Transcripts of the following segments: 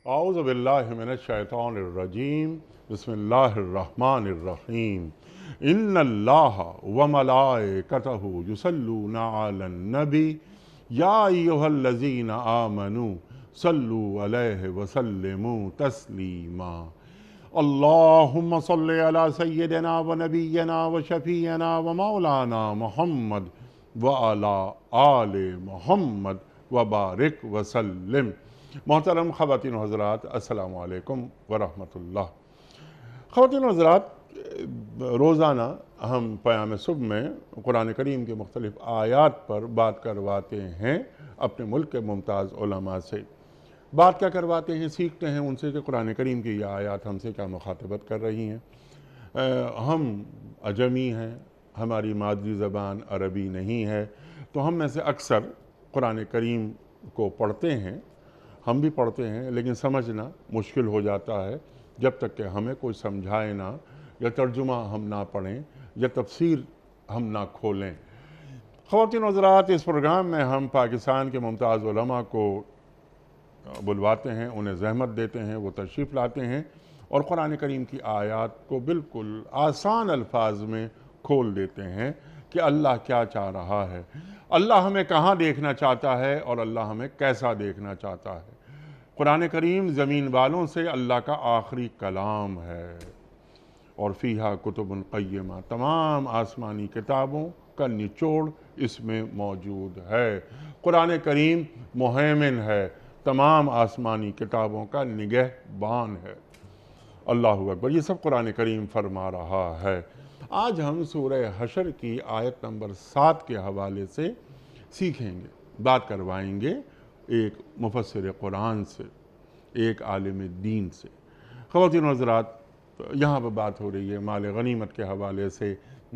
اعوذ باللہ من الشیطان الرجیم بسم اللہ الرحمن الرحیم ان اللہ وملائکتہ یصلون علی النبی یا ایہا الذین آمنوا صلوا علیہ وسلموا تسلیما اللہم صلی علی سیدنا و نبینا و شفیعنا و مولانا محمد وعلی آل محمد وبارک وسلم۔ محترم خواتین و حضرات، السلام علیکم ورحمۃ اللہ۔ خواتین و حضرات، روزانہ ہم پیام صبح میں قرآن کریم کے مختلف آیات پر بات کرواتے ہیں اپنے ملک کے ممتاز علماء سے۔ بات کیا کرواتے ہیں؟ سیکھتے ہیں ان سے کہ قرآن کریم کی یہ آیات ہم سے کیا مخاطبت کر رہی ہیں۔ ہم عجمی ہیں، ہماری مادری زبان عربی نہیں ہے، تو ہم میں سے اکثر قرآن کریم کو پڑھتے ہیں، ہم بھی پڑھتے ہیں، لیکن سمجھنا مشکل ہو جاتا ہے جب تک کہ ہمیں کوئی سمجھائے نہ، یا ترجمہ ہم نہ پڑھیں، یا تفسیر ہم نہ کھولیں۔ خواتین و حضرات، اس پروگرام میں ہم پاکستان کے ممتاز علماء کو بلواتے ہیں، انہیں زحمت دیتے ہیں، وہ تشریف لاتے ہیں اور قرآن کریم کی آیات کو بالکل آسان الفاظ میں کھول دیتے ہیں کہ اللہ کیا چاہ رہا ہے، اللہ ہمیں کہاں دیکھنا چاہتا ہے اور اللہ ہمیں کیسا دیکھنا چاہتا ہے۔ قرآن کریم زمین والوں سے اللہ کا آخری کلام ہے، اور فیہا کتب قیمہ، تمام آسمانی کتابوں کا نچوڑ اس میں موجود ہے۔ قرآن کریم مہیمن ہے، تمام آسمانی کتابوں کا نگہبان ہے۔ اللہ اکبر، یہ سب قرآن کریم فرما رہا ہے۔ آج ہم سورہ حشر کی آیت نمبر 7 کے حوالے سے سیکھیں گے، بات کروائیں گے ایک مفسر قرآن سے، ایک عالم دین سے۔ خواتین و حضرات، یہاں پہ بات ہو رہی ہے مال غنیمت کے حوالے سے،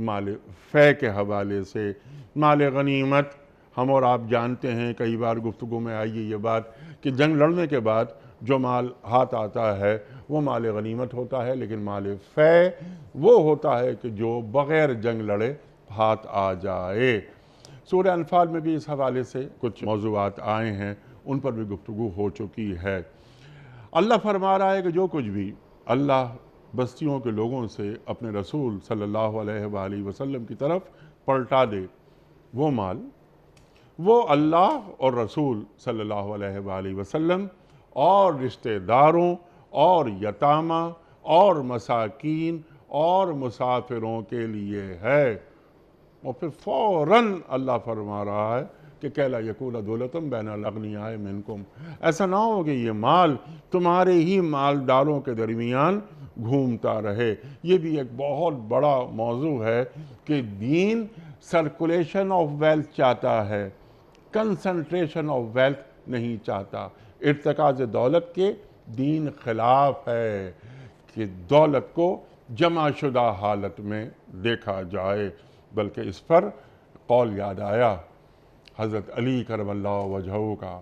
مال فے کے حوالے سے۔ مال غنیمت ہم اور آپ جانتے ہیں، کئی بار گفتگو میں آئی ہے یہ بات کہ جنگ لڑنے کے بعد جو مال ہاتھ آتا ہے وہ مال غنیمت ہوتا ہے، لیکن مال فے وہ ہوتا ہے کہ جو بغیر جنگ لڑے ہاتھ آ جائے۔ سورہ انفال میں بھی اس حوالے سے کچھ موضوعات آئے ہیں، ان پر بھی گفتگو ہو چکی ہے۔ اللہ فرما رہا ہے کہ جو کچھ بھی اللہ بستیوں کے لوگوں سے اپنے رسول صلی اللہ علیہ وآلہ وسلم کی طرف پلٹا دے، وہ مال وہ اللہ اور رسول صلی اللہ علیہ وآلہ وسلم اور رشتہ داروں اور یتامہ اور مساکین اور مسافروں کے لیے ہے۔ اور پھر فوراً اللہ فرما رہا ہے کہ کہ لا یکون دولتم بین الاغنیاء منکم، ایسا نہ ہو کہ یہ مال تمہارے ہی مالداروں کے درمیان گھومتا رہے۔ یہ بھی ایک بہت بڑا موضوع ہے کہ دین سرکولیشن آف ویلتھ چاہتا ہے، کنسنٹریشن آف ویلتھ نہیں چاہتا۔ ارتکاز دولت کے دین خلاف ہے کہ دولت کو جمع شدہ حالت میں دیکھا جائے، بلکہ اس پر قول یاد آیا حضرت علی کرم اللہ وجہہ کا۔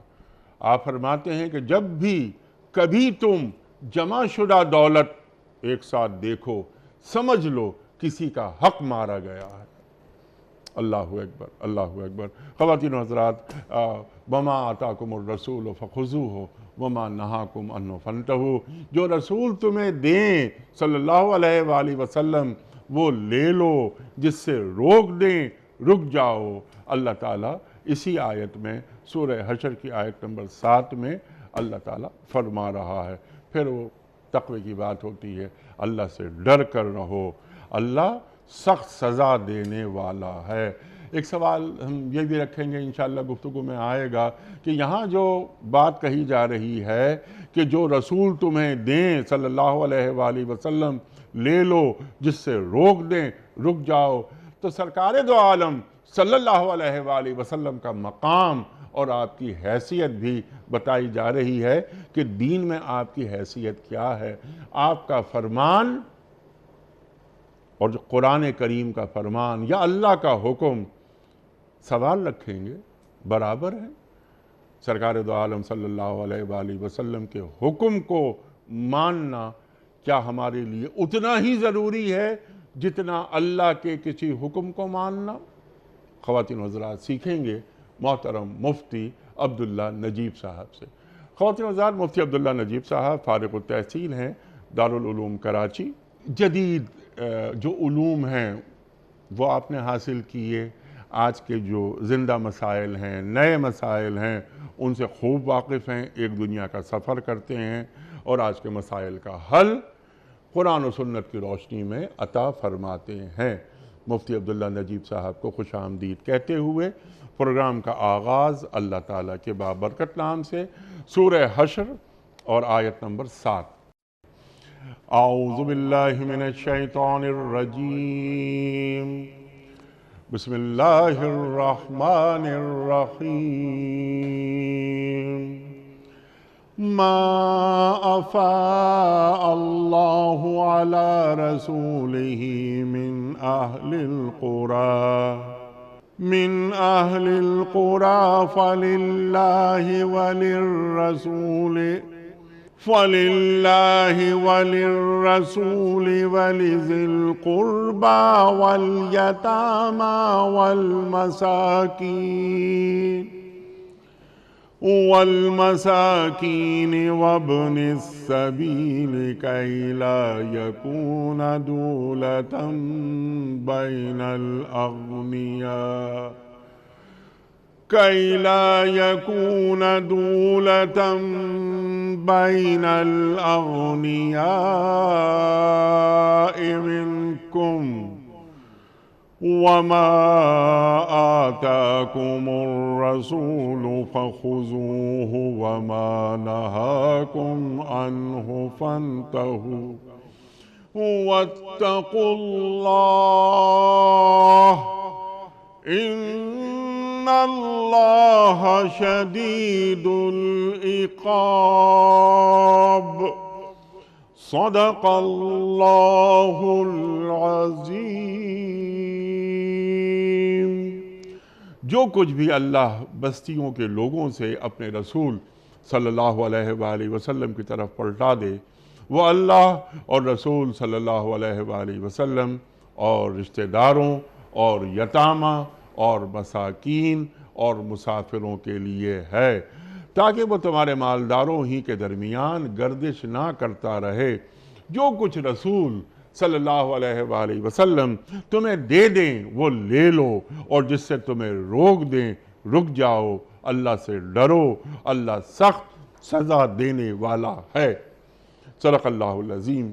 آپ فرماتے ہیں کہ جب بھی کبھی تم جمع شدہ دولت ایک ساتھ دیکھو، سمجھ لو کسی کا حق مارا گیا ہے۔ اللہ اکبر، اللہ اکبر۔ خواتین و حضرات، وما آتاکم الرسول فخذوہ وما نہاکم عنہ فانتہوا، جو رسول تمہیں دیں صلی اللہ علیہ وآلہ وسلم وہ لے لو، جس سے روک دیں رک جاؤ۔ اللہ تعالیٰ اسی آیت میں سورہ حشر کی آیت نمبر 7 میں اللہ تعالیٰ فرما رہا ہے۔ پھر وہ تقوی کی بات ہوتی ہے، اللہ سے ڈر کر رہو، اللہ سخت سزا دینے والا ہے۔ ایک سوال ہم یہ بھی رکھیں گے، انشاءاللہ گفتگو میں آئے گا، کہ یہاں جو بات کہی جا رہی ہے کہ جو رسول تمہیں دیں صلی اللہ علیہ وآلہ وسلم لے لو، جس سے روک دیں رک جاؤ، تو سرکار دو عالم صلی اللہ علیہ وآلہ وسلم کا مقام اور آپ کی حیثیت بھی بتائی جا رہی ہے کہ دین میں آپ کی حیثیت کیا ہے۔ آپ کا فرمان اور جو قرآن کریم کا فرمان یا اللہ کا حکم، سوال رکھیں گے، برابر ہے؟ سرکار دو عالم صلی اللہ علیہ وآلہ وسلم کے حکم کو ماننا کیا ہمارے لیے اتنا ہی ضروری ہے جتنا اللہ کے کسی حکم کو ماننا؟ خواتین و حضرات، سیکھیں گے محترم مفتی عبداللہ نجیب صاحب سے۔ خواتین و حضرات، مفتی عبداللہ نجیب صاحب فارغ التحصیل ہیں دارالعلوم کراچی۔ جدید جو علوم ہیں وہ آپ نے حاصل کیے، آج کے جو زندہ مسائل ہیں، نئے مسائل ہیں، ان سے خوب واقف ہیں، ایک دنیا کا سفر کرتے ہیں اور آج کے مسائل کا حل قرآن و سنت کی روشنی میں عطا فرماتے ہیں۔ مفتی عبداللہ نجیب صاحب کو خوش آمدید کہتے ہوئے پروگرام کا آغاز اللہ تعالیٰ کے بابرکت نام سے سورہ حشر اور آیت نمبر 7۔ اعوذ باللہ من الشیطان الرجیم، بسم اللہ الرحمن الرحیم۔ ما افاء اللہ علی رسولہ من اہل القرى فللہ وللرسول ولذی القربى والیتامی والمساکین وابن السبیل کئی لا یکون دولة بین الأغنیاء بین الأغنیاء منکم وما آتاکم الرسول فخذوه وما نهاکم عنه فانتهوا واتقوا اللہ ان اللہ شدید العقاب۔ صدق اللہ العظیم۔ جو کچھ بھی اللہ بستیوں کے لوگوں سے اپنے رسول صلی اللہ علیہ وآلہ وسلم کی طرف پلٹا دے، وہ اللہ اور رسول صلی اللہ علیہ وآلہ وسلم اور رشتہ داروں اور یتامہ اور مساکین اور مسافروں کے لیے ہے، تاکہ وہ تمہارے مالداروں ہی کے درمیان گردش نہ کرتا رہے۔ جو کچھ رسول صلی اللہ علیہ وآلہ وسلم تمہیں دے دیں وہ لے لو، اور جس سے تمہیں روک دیں رک جاؤ۔ اللہ سے ڈرو، اللہ سخت سزا دینے والا ہے۔ صدق اللہ العظیم۔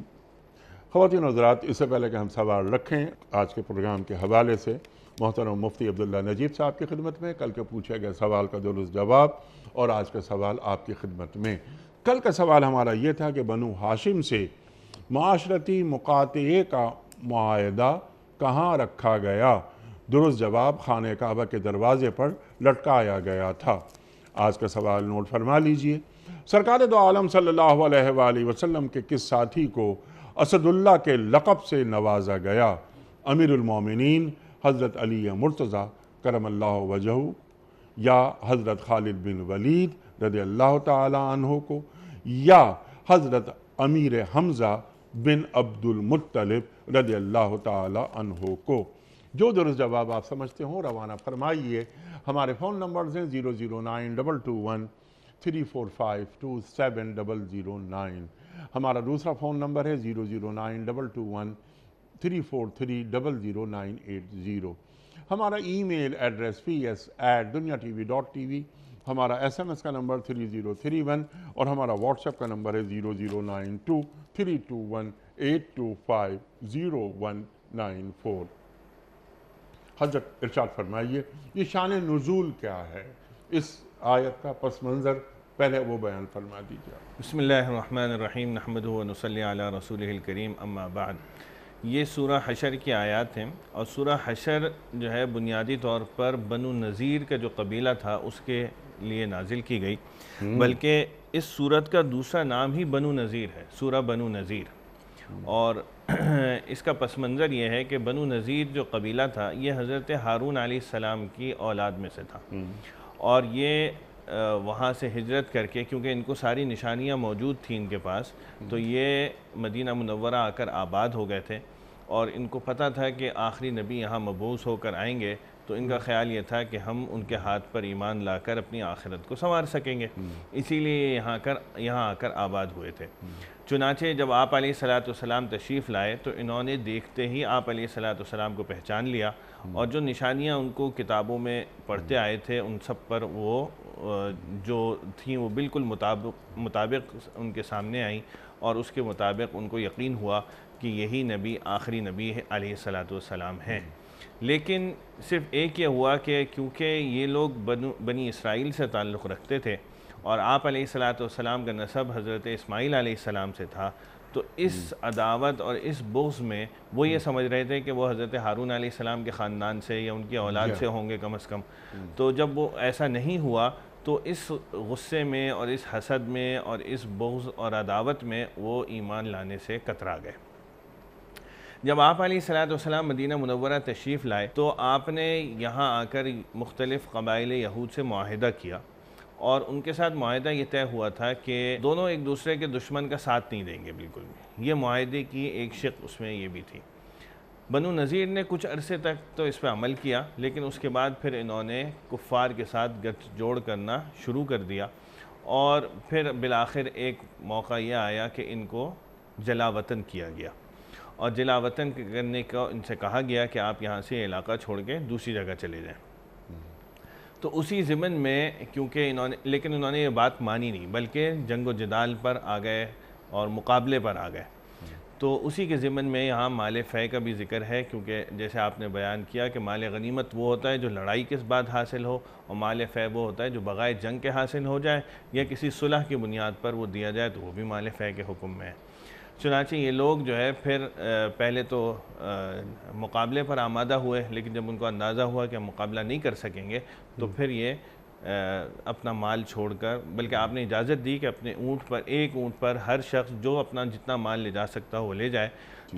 خواتین و حضرات، اس سے پہلے کہ ہم سوال رکھیں آج کے پروگرام کے حوالے سے، محترم مفتی عبداللہ نجیب صاحب کی خدمت میں کل کے پوچھے گئے سوال کا درست جواب اور آج کا سوال آپ کی خدمت میں۔ کل کا سوال ہمارا یہ تھا کہ بنو ہاشم سے معاشرتی مقاطعے کا معاہدہ کہاں رکھا گیا؟ درست جواب خانہ کعبہ کے دروازے پر لٹکایا گیا تھا۔ آج کا سوال نوٹ فرما لیجئے۔ سرکار دو عالم صلی اللہ علیہ وآلہ وسلم کے کس ساتھی کو اسد اللہ کے لقب سے نوازا گیا؟ امیر المومنین حضرت علی مرتضیٰ کرم اللہ وجہہ، یا حضرت خالد بن ولید رضی اللہ تعالی عنہ کو، یا حضرت امیر حمزہ بن عبد المطلب رضی اللہ تعالی عنہ کو؟ جو درست جواب آپ سمجھتے ہوں روانہ فرمائیے۔ ہمارے فون نمبرز ہیں 0092214527009۔ ہمارا دوسرا فون نمبر ہے 009221343000980۔ ہمارا ای میل ایڈریس ps@dunyatv.tv، ہمارا SMS کا نمبر 3031، اور ہمارا واٹس ایپ کا نمبر ہے 00923258250194۔ حضرت ارشاد فرمائیے، یہ شان نزول کیا ہے؟ اس آیت کا پس منظر پہلے وہ بیان فرما دیجیے۔ بسم اللہ الرحمن الرحیم، نحمدہ و نصلی علی رسولہ الکریم، اما بعد۔ یہ سورہ حشر کی آیات ہیں، اور سورہ حشر جو ہے بنیادی طور پر بنو نذیر کا جو قبیلہ تھا اس کے لیے نازل کی گئی، بلکہ اس سورت کا دوسرا نام ہی بنو نذیر ہے، سورہ بنو نذیر۔ اور اس کا پس منظر یہ ہے کہ بنو نذیر جو قبیلہ تھا یہ حضرت ہارون علیہ السلام کی اولاد میں سے تھا، اور یہ وہاں سے ہجرت کر کے، کیونکہ ان کو ساری نشانیاں موجود تھیں ان کے پاس، تو یہ مدینہ منورہ آ کر آباد ہو گئے تھے، اور ان کو پتہ تھا کہ آخری نبی یہاں مبعوث ہو کر آئیں گے، تو ان کا خیال یہ تھا کہ ہم ان کے ہاتھ پر ایمان لا کر اپنی آخرت کو سنوار سکیں گے، اسی لیے یہاں آ کر آباد ہوئے تھے۔ چنانچہ جب آپ علیہ السلام تشریف لائے تو انہوں نے دیکھتے ہی آپ علیہ السلام کو پہچان لیا، اور جو نشانیاں ان کو کتابوں میں پڑھتے آئے تھے ان سب پر وہ جو تھیں وہ بالکل مطابق ان کے سامنے آئیں، اور اس کے مطابق ان کو یقین ہوا کہ یہی نبی آخری نبی علیہ السلام ہیں۔ لیکن صرف ایک یہ ہوا کہ کیونکہ یہ لوگ بنی اسرائیل سے تعلق رکھتے تھے اور آپ علیہ السلام کا نسب حضرت اسماعیل علیہ السلام سے تھا، تو اس عداوت اور اس بغض میں وہ یہ سمجھ رہے تھے کہ وہ حضرت ہارون علیہ السلام کے خاندان سے یا ان کی اولاد سے ہوں گے کم از کم۔ تو جب وہ ایسا نہیں ہوا تو اس غصے میں اور اس حسد میں اور اس بغض اور عداوت میں وہ ایمان لانے سے کترا گئے۔ جب آپ علیہ السلام مدینہ منورہ تشریف لائے تو آپ نے یہاں آ کر مختلف قبائل یہود سے معاہدہ کیا، اور ان کے ساتھ معاہدہ یہ طے ہوا تھا کہ دونوں ایک دوسرے کے دشمن کا ساتھ نہیں دیں گے بالکل بھی۔ یہ معاہدے کی ایک شق اس میں یہ بھی تھی۔ بنو نذیر نے کچھ عرصے تک تو اس پہ عمل کیا، لیکن اس کے بعد پھر انہوں نے کفار کے ساتھ گٹھ جوڑ کرنا شروع کر دیا، اور پھر بالآخر ایک موقع یہ آیا کہ ان کو جلا وطن کیا گیا، اور جلا وطن کرنے کا ان سے کہا گیا کہ آپ یہاں سے علاقہ چھوڑ کے دوسری جگہ چلے جائیں۔ تو اسی ضمن میں کیونکہ انہوں نے یہ بات مانی نہیں، بلکہ جنگ و جدال پر آ گئے اور مقابلے پر آ گئے۔ تو اسی کے ضمن میں یہاں مال فے کا بھی ذکر ہے، کیونکہ جیسے آپ نے بیان کیا کہ مال غنیمت وہ ہوتا ہے جو لڑائی کے بعد حاصل ہو، اور مال فے وہ ہوتا ہے جو بغیر جنگ کے حاصل ہو جائے یا کسی صلح کی بنیاد پر وہ دیا جائے، تو وہ بھی مال فے کے حکم میں ہے۔ چنانچہ یہ لوگ جو ہے پھر پہلے تو مقابلے پر آمادہ ہوئے، لیکن جب ان کو اندازہ ہوا کہ ہم مقابلہ نہیں کر سکیں گے تو پھر یہ اپنا مال چھوڑ کر، بلکہ آپ نے اجازت دی کہ اپنے ایک اونٹ پر ہر شخص جو اپنا جتنا مال لے جا سکتا وہ لے جائے۔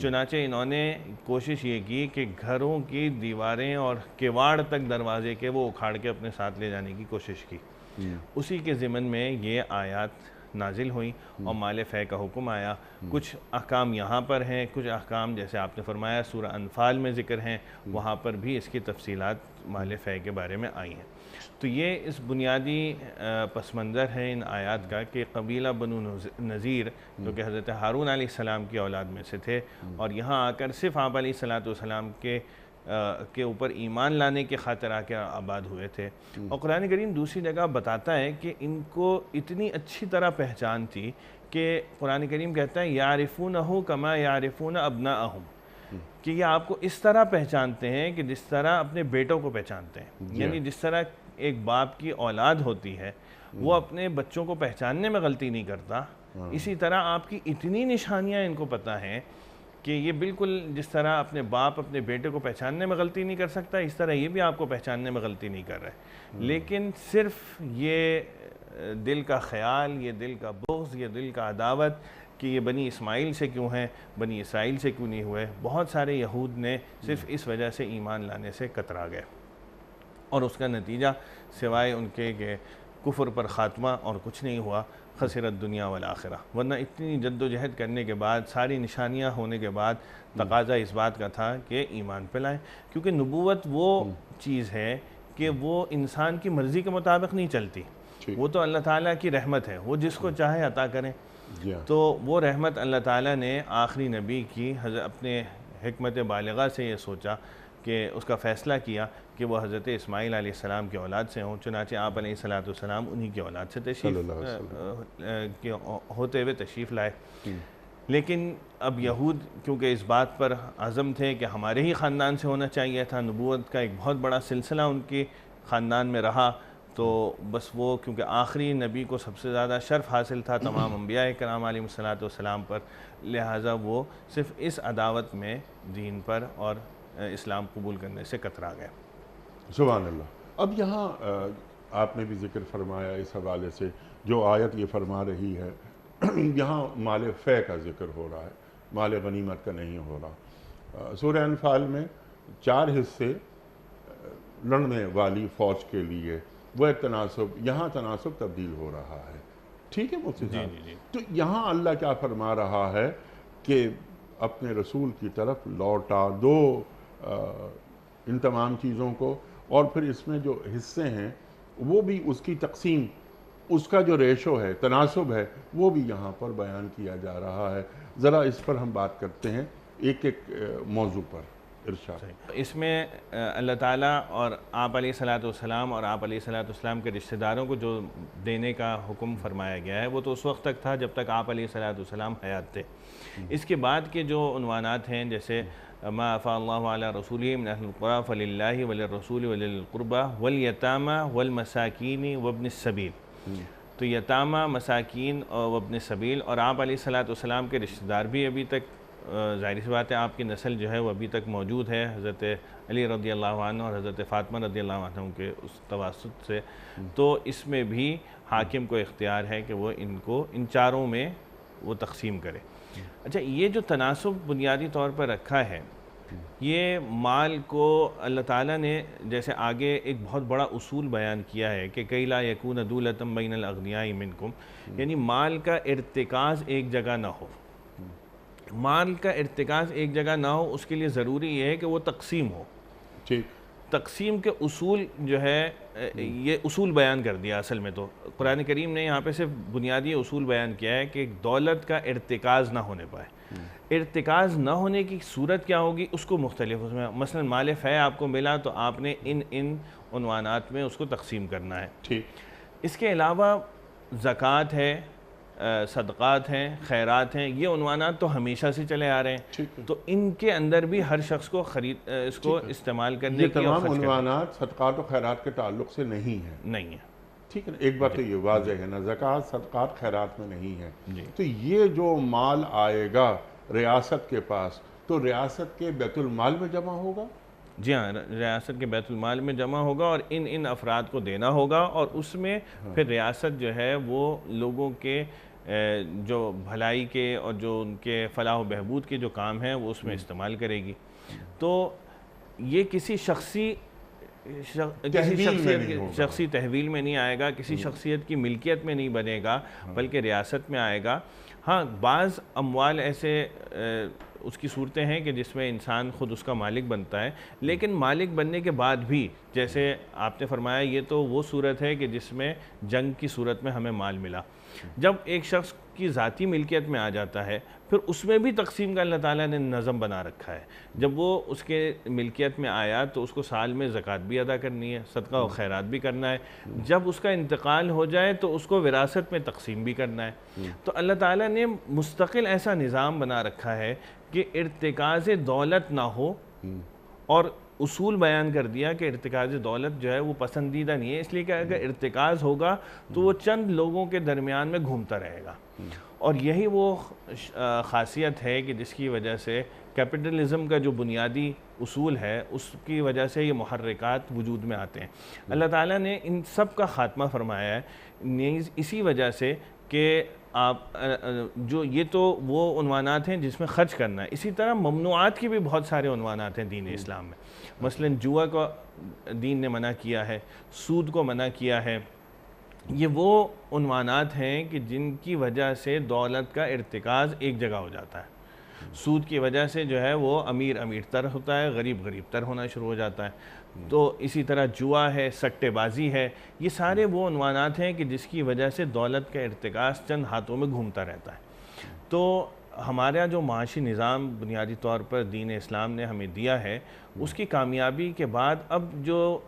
چنانچہ انہوں نے کوشش یہ کی کہ گھروں کی دیواریں اور کواڑ تک دروازے کے وہ اکھاڑ کے اپنے ساتھ لے جانے کی کوشش کی۔ اسی کے ضمن میں یہ آیات نازل ہوئیں اور مال فے کا حکم آیا۔ کچھ احکام یہاں پر ہیں، کچھ احکام جیسے آپ نے فرمایا سورہ انفال میں ذکر ہیں، وہاں پر بھی اس کی تفصیلات مال فے کے بارے میں آئی ہیں۔ تو یہ اس بنیادی پس منظر ہے ان آیات کا کہ قبیلہ بنو نذیر جو کہ حضرت ہارون علیہ السلام کی اولاد میں سے تھے، اور یہاں آ کر صرف آپ علیہ السلام کے اوپر ایمان لانے کے خاطر آ کے آباد ہوئے تھے۔ اور قرآن کریم دوسری جگہ بتاتا ہے کہ ان کو اتنی اچھی طرح پہچان تھی کہ قرآن کریم کہتا ہے یعرفونہ کما یعرفون ابناءہم، کہ یہ آپ کو اس طرح پہچانتے ہیں کہ جس طرح اپنے بیٹوں کو پہچانتے ہیں۔ یعنی جس طرح ایک باپ کی اولاد ہوتی ہے وہ اپنے بچوں کو پہچاننے میں غلطی نہیں کرتا، اسی طرح آپ کی اتنی نشانیاں ان کو پتہ ہیں کہ یہ بالکل جس طرح اپنے باپ اپنے بیٹے کو پہچاننے میں غلطی نہیں کر سکتا، اس طرح یہ بھی آپ کو پہچاننے میں غلطی نہیں کر رہے۔ لیکن صرف یہ دل کا خیال، یہ دل کا بغض، یہ دل کا عداوت کہ یہ بنی اسماعیل سے کیوں ہیں، بنی اسرائیل سے کیوں نہیں ہوئے، بہت سارے یہود نے صرف اس وجہ سے ایمان لانے سے کترا گئے، اور اس کا نتیجہ سوائے ان کے کہ کفر پر خاتمہ اور کچھ نہیں ہوا، خسرت دنیا والآخرہ۔ ورنہ اتنی جد و جہد کرنے کے بعد، ساری نشانیاں ہونے کے بعد تقاضا اس بات کا تھا کہ ایمان پہ لائیں، کیونکہ نبوت وہ چیز ہے کہ وہ انسان کی مرضی کے مطابق نہیں چلتی، وہ تو اللہ تعالیٰ کی رحمت ہے، وہ جس کو چاہے عطا کریں۔ تو وہ رحمت اللہ تعالیٰ نے آخری نبی کی اپنے حکمت بالغہ سے یہ سوچا کہ اس کا فیصلہ کیا کہ وہ حضرت اسماعیل علیہ السلام کی اولاد سے ہوں، چنانچہ آپ علیہ السلام انہی کی اولاد سے ہوتے ہوئے تشریف لائے۔ لیکن اب یہود کیونکہ اس بات پر عزم تھے کہ ہمارے ہی خاندان سے ہونا چاہیے تھا، نبوت کا ایک بہت بڑا سلسلہ ان کے خاندان میں رہا، تو بس وہ کیونکہ آخری نبی کو سب سے زیادہ شرف حاصل تھا تمام انبیاء کرام علیہ السلام پر، لہٰذا وہ صرف اس عداوت میں دین پر اور اسلام قبول کرنے سے کترا گئے۔ سبحان اللہ۔ اب یہاں آپ نے بھی ذکر فرمایا اس حوالے سے، جو آیت یہ فرما رہی ہے یہاں مال فے کا ذکر ہو رہا ہے، مال غنیمت کا نہیں ہو رہا۔ سورہ انفال میں 4 حصے لڑنے والی فوج کے لیے، وہ ایک تناسب، یہاں تناسب تبدیل ہو رہا ہے، ٹھیک ہے مفتی صاحب؟ تو یہاں اللہ کیا فرما رہا ہے کہ اپنے رسول کی طرف لوٹا دو ان تمام چیزوں کو، اور پھر اس میں جو حصے ہیں وہ بھی اس کی تقسیم، اس کا جو ریشو ہے، تناسب ہے، وہ بھی یہاں پر بیان کیا جا رہا ہے۔ ذرا اس پر ہم بات کرتے ہیں ایک ایک موضوع پر۔ ارشاد۔ اس میں اللہ تعالیٰ اور آپ علیہ السلام اور آپ علیہ السلام کے رشتہ داروں کو جو دینے کا حکم فرمایا گیا ہے وہ تو اس وقت تک تھا جب تک آپ علیہ السلام حیات تھے۔ اس کے بعد کے جو عنوانات ہیں جیسے ما افاء اللہ علی رسولہ من اہل القریٰ فللہ وللرسول وللقربى والیتامى والمساکین وابن السبیل، تو یتامہ، مساکین اور وابن السبیل، اور آپ علیہ السلام کے رشتہ دار بھی ابھی تک، ظاہر سی بات ہے آپ کی نسل جو ہے وہ ابھی تک موجود ہے حضرت علی رضی اللہ عنہ اور حضرت فاطمہ رضی اللہ عنہ کے اس تواسط سے، تو اس میں بھی حاکم کو اختیار ہے کہ وہ ان چاروں میں وہ تقسیم کرے۔ اچھا، یہ جو تناسب بنیادی طور پر رکھا ہے، یہ مال کو اللہ تعالیٰ نے جیسے آگے ایک بہت بڑا اصول بیان کیا ہے کہ کئی لا یکون دولۃ بین الاغنیاء منکم، یعنی مال کا ارتکاز ایک جگہ نہ ہو۔ مال کا ارتکاز ایک جگہ نہ ہو، اس کے لیے ضروری یہ ہے کہ وہ تقسیم ہو۔ تقسیم کے اصول جو ہے یہ اصول بیان کر دیا اصل میں، تو قرآن کریم نے یہاں پہ صرف بنیادی اصول بیان کیا ہے کہ دولت کا ارتکاز نہ ہونے پائے۔ ارتکاز نہ ہونے کی صورت کیا ہوگی اس کو مختلف، اس میں مثلا مال فے آپ کو ملا تو آپ نے ان عنوانات میں اس کو تقسیم کرنا ہے۔ اس کے علاوہ زکوٰۃ ہے، صدقات ہیں، خیرات ہیں، یہ عنوانات تو ہمیشہ سے چلے آ رہے ہیں، تو ان کے اندر بھی ہر شخص کو اس کو استعمال کرنے کی، یہ تمام عنوانات صدقات و خیرات کے تعلق سے نہیں ہیں۔ ٹھیک ہے نا، ایک بات تو یہ واضح ہے نا، زکوٰۃ، صدقات، خیرات میں نہیں ہے۔ تو یہ جو مال آئے گا ریاست کے پاس، تو ریاست کے بیت المال میں جمع ہوگا؟ جی ہاں، ریاست کے بیت المال میں جمع ہوگا اور ان افراد کو دینا ہوگا، اور اس میں پھر ریاست جو ہے وہ لوگوں کے جو بھلائی کے اور جو ان کے فلاح و بہبود کے جو کام ہیں وہ اس میں استعمال کرے گی۔ تو یہ کسی شخصی تحویل میں نہیں آئے گا، کسی شخصیت کی ملکیت میں نہیں بنے گا، بلکہ ریاست میں آئے گا۔ ہاں، بعض اموال ایسے اس کی صورتیں ہیں کہ جس میں انسان خود اس کا مالک بنتا ہے، لیکن مالک بننے کے بعد بھی جیسے آپ نے فرمایا یہ تو وہ صورت ہے کہ جس میں جنگ کی صورت میں ہمیں مال ملا۔ جب ایک شخص کی ذاتی ملکیت میں آ جاتا ہے پھر اس میں بھی تقسیم کا اللہ تعالیٰ نے نظم بنا رکھا ہے۔ جب وہ اس کے ملکیت میں آیا تو اس کو سال میں زکوٰۃ بھی ادا کرنی ہے، صدقہ و خیرات بھی کرنا ہے۔ جب اس کا انتقال ہو جائے تو اس کو وراثت میں تقسیم بھی کرنا ہے۔ تو اللہ تعالیٰ نے مستقل ایسا نظام بنا رکھا ہے کہ ارتکاز دولت نہ ہو، اور اصول بیان کر دیا کہ ارتکاز دولت جو ہے وہ پسندیدہ نہیں ہے، اس لیے کہ اگر ارتکاز ہوگا تو وہ چند لوگوں کے درمیان میں گھومتا رہے گا، اور یہی وہ خاصیت ہے کہ جس کی وجہ سے کیپٹلزم کا جو بنیادی اصول ہے اس کی وجہ سے یہ محرکات وجود میں آتے ہیں۔ اللہ تعالیٰ نے ان سب کا خاتمہ فرمایا ہے اسی وجہ سے کہ آپ جو یہ تو وہ عنوانات ہیں جس میں خرچ کرنا ہے، اسی طرح ممنوعات کی بھی بہت سارے عنوانات ہیں دین اسلام میں۔ مثلا جوا کو دین نے منع کیا ہے، سود کو منع کیا ہے۔ یہ وہ عنوانات ہیں کہ جن کی وجہ سے دولت کا ارتکاز ایک جگہ ہو جاتا ہے۔ سود کی وجہ سے جو ہے وہ امیر امیر تر ہوتا ہے، غریب غریب تر ہونا شروع ہو جاتا ہے۔ تو اسی طرح جوا ہے، سٹے بازی ہے، یہ سارے وہ عنوانات ہیں کہ جس کی وجہ سے دولت کا ارتکاز چند ہاتھوں میں گھومتا رہتا ہے۔ تو ہمارا جو معاشی نظام بنیادی طور پر دین اسلام نے ہمیں دیا ہے، اس کی کامیابی کے بعد اب جو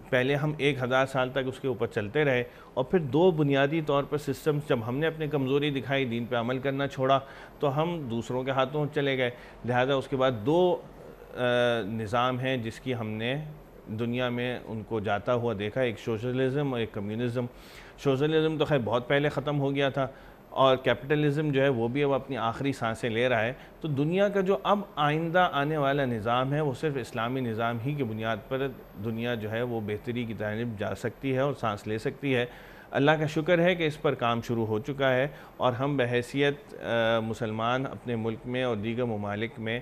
پہلے ہم 1000 سال تک اس کے اوپر چلتے رہے، اور پھر دو بنیادی طور پر سسٹمز جب ہم نے اپنے کمزوری دکھائی، دین پہ عمل کرنا چھوڑا، تو ہم دوسروں کے ہاتھوں چلے گئے۔ لہذا اس کے بعد دو نظام ہیں جس کی ہم نے دنیا میں ان کو جاتا ہوا دیکھا، ایک سوشلزم اور ایک کمیونزم۔ سوشلزم تو خیر بہت پہلے ختم ہو گیا تھا، اور کیپٹلزم جو ہے وہ بھی اب اپنی آخری سانسیں لے رہا ہے۔ تو دنیا کا جو اب آئندہ آنے والا نظام ہے وہ صرف اسلامی نظام ہی کی بنیاد پر دنیا جو ہے وہ بہتری کی جانب جا سکتی ہے اور سانس لے سکتی ہے۔ اللہ کا شکر ہے کہ اس پر کام شروع ہو چکا ہے، اور ہم بحیثیت مسلمان اپنے ملک میں اور دیگر ممالک میں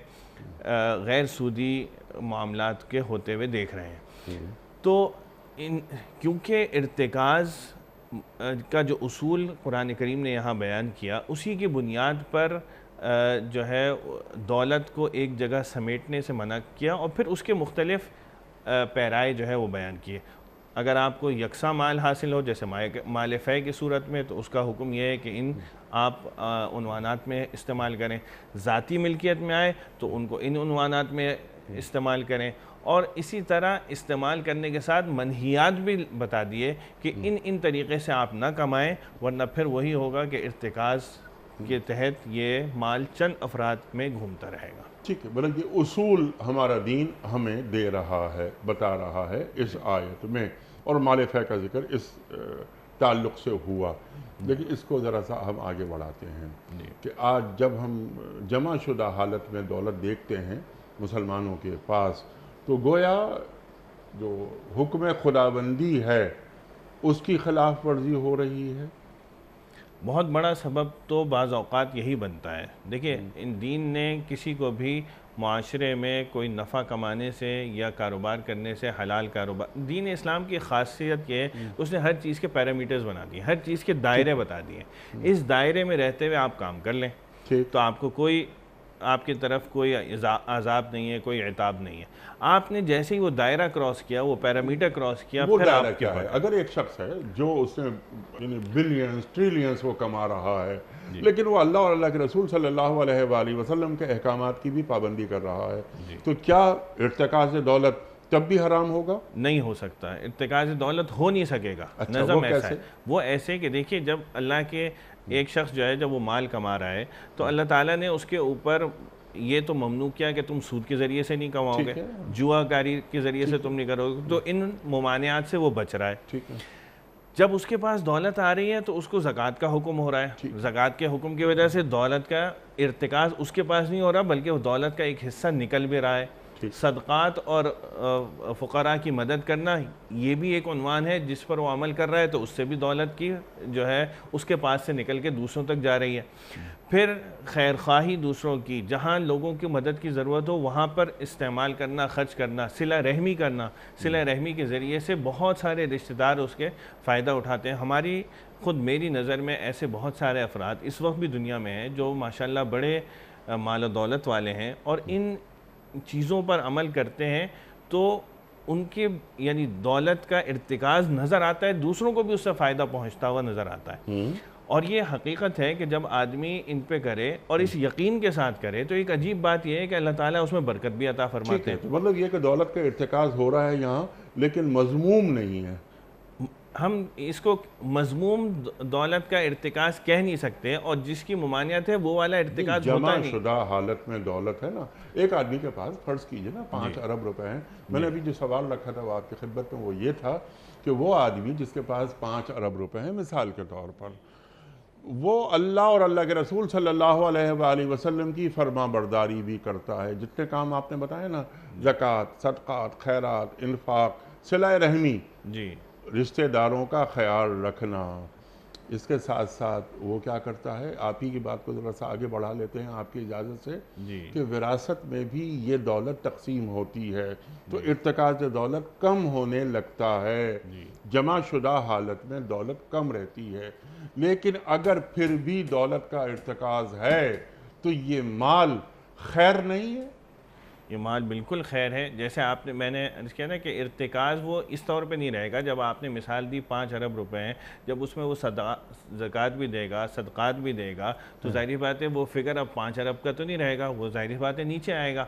غیر سودی معاملات کے ہوتے ہوئے دیکھ رہے ہیں۔ تو کیونکہ ارتکاز کا جو اصول قرآن کریم نے یہاں بیان کیا، اسی کی بنیاد پر جو ہے دولت کو ایک جگہ سمیٹنے سے منع کیا، اور پھر اس کے مختلف پیرائے جو ہے وہ بیان کیے۔ اگر آپ کو یکساں مال حاصل ہو جیسے مال فے کی صورت میں، تو اس کا حکم یہ ہے کہ ان آپ عنوانات میں استعمال کریں۔ ذاتی ملکیت میں آئے تو ان کو ان عنوانات میں استعمال کریں، اور اسی طرح استعمال کرنے کے ساتھ منہیات بھی بتا دیے کہ ان طریقے سے آپ نہ کمائیں، ورنہ پھر وہی ہوگا کہ ارتکاز کے تحت یہ مال چند افراد میں گھومتا رہے گا۔ ٹھیک ہے، بلکہ اصول ہمارا دین ہمیں دے رہا ہے، بتا رہا ہے اس آیت میں، اور مال فے کا ذکر اس تعلق سے ہوا۔ لیکن اس کو ذرا سا ہم آگے بڑھاتے ہیں کہ آج جب ہم جمع شدہ حالت میں دولت دیکھتے ہیں مسلمانوں کے پاس، تو گویا جو حکم خداوندی ہے اس کی خلاف ورزی ہو رہی ہے۔ بہت بڑا سبب تو بعض اوقات یہی بنتا ہے۔ دیکھیے، ان دین نے کسی کو بھی معاشرے میں کوئی نفع کمانے سے یا کاروبار کرنے سے، حلال کاروبار، دین اسلام کی خاصیت یہ ہے اس نے ہر چیز کے پیرامیٹرز بنا دیے، ہر چیز کے دائرے بتا دیے۔ اس دائرے میں رہتے ہوئے آپ کام کر لیں تو آپ کو کوئی، آپ کی طرف کوئی عذاب نہیں ہے، کوئی عتاب نہیں ہے۔ آپ نے جیسے ہی وہ دائرہ کراس کیا، وہ پیرامیٹر کراس کیا، وہ پھر دائرہ آپ کیا ہے؟ اگر ایک شخص ہے جو اس نے یعنی بلینز ٹریلینز وہ کما رہا ہے، لیکن وہ اللہ اور اللہ کے رسول صلی اللہ علیہ وآلہ وسلم کے احکامات کی بھی پابندی کر رہا ہے، تو کیا ارتکاز دولت تب بھی حرام ہوگا؟ نہیں ہو سکتا، ارتکاز دولت ہو نہیں سکے گا۔ نظم ایسا ہے، وہ ایسے کہ دیکھیے، جب اللہ کے ایک شخص جو ہے جب وہ مال کما رہا ہے تو اللہ تعالیٰ نے اس کے اوپر یہ تو ممنوع کیا کہ تم سود کے ذریعے سے نہیں کماؤ گے، جوا کاری کے ذریعے سے تم نہیں کرو گے، تو ان ممانعات سے وہ بچ رہا ہے۔ جب اس کے پاس دولت آ رہی ہے تو اس کو زکوٰۃ کا حکم ہو رہا ہے۔ زکوٰۃ کے حکم کی وجہ سے دولت کا ارتکاز اس کے پاس نہیں ہو رہا، بلکہ وہ دولت کا ایک حصہ نکل بھی رہا ہے۔ صدقات اور فقراء کی مدد کرنا، یہ بھی ایک عنوان ہے جس پر وہ عمل کر رہا ہے، تو اس سے بھی دولت کی جو ہے اس کے پاس سے نکل کے دوسروں تک جا رہی ہے۔ پھر خیر خواہی دوسروں کی، جہاں لوگوں کی مدد کی ضرورت ہو وہاں پر استعمال کرنا، خرچ کرنا، صلہ رحمی کرنا، صلہ رحمی کے ذریعے سے بہت سارے رشتہ دار اس کے فائدہ اٹھاتے ہیں۔ ہماری خود میری نظر میں ایسے بہت سارے افراد اس وقت بھی دنیا میں ہیں جو ماشاءاللہ بڑے مال و دولت والے ہیں، اور ان چیزوں پر عمل کرتے ہیں تو ان کے یعنی دولت کا ارتکاز نظر آتا ہے، دوسروں کو بھی اس سے فائدہ پہنچتا ہوا نظر آتا ہے۔ اور یہ حقیقت ہے کہ جب آدمی ان پہ کرے اور اس یقین کے ساتھ کرے تو ایک عجیب بات یہ ہے کہ اللہ تعالیٰ اس میں برکت بھی عطا فرماتے ہیں۔ مطلب یہ کہ دولت کا ارتکاز ہو رہا ہے یہاں، لیکن مذموم نہیں ہے۔ ہم اس کو مذموم دولت کا ارتکاز کہہ نہیں سکتے، اور جس کی ممانعت ہے وہ والا ارتکاز ہوتا نہیں۔ جمع شدہ حالت میں دولت ہے نا، ایک آدمی کے پاس فرض کیجئے نا 5 ارب روپے ہیں۔ میں نے ابھی جو سوال رکھا تھا وہ آپ کی خدمت میں وہ یہ تھا کہ وہ آدمی جس کے پاس 5 ارب روپے ہیں، مثال کے طور پر، وہ اللہ اور اللہ کے رسول صلی اللہ علیہ وآلہ وسلم کی فرما برداری بھی کرتا ہے، جتنے کام آپ نے بتائے نا، زکوٰۃ، صدقات، خیرات، انفاق، صلہ رحمی، رشتہ داروں کا خیال رکھنا، اس کے ساتھ ساتھ وہ کیا کرتا ہے؟ آپ ہی کی بات کو ذرا سا آگے بڑھا لیتے ہیں آپ کی اجازت سے، کہ وراثت میں بھی یہ دولت تقسیم ہوتی ہے تو ارتکاز دولت کم ہونے لگتا ہے۔ جمع شدہ حالت میں دولت کم رہتی ہے، لیکن اگر پھر بھی دولت کا ارتکاز ہے تو یہ مال خیر نہیں ہے۔ یہ مال بالکل خیر ہے، جیسے آپ نے، میں نے عرض کیا نا کہ ارتکاز وہ اس طور پہ نہیں رہے گا۔ جب آپ نے مثال دی 5 ارب روپے ہیں، جب اس میں وہ زکوٰۃ بھی دے گا، صدقات بھی دے گا، تو ظاہری بات ہے وہ فگر اب 5 ارب کا تو نہیں رہے گا، وہ ظاہری بات ہے نیچے آئے گا۔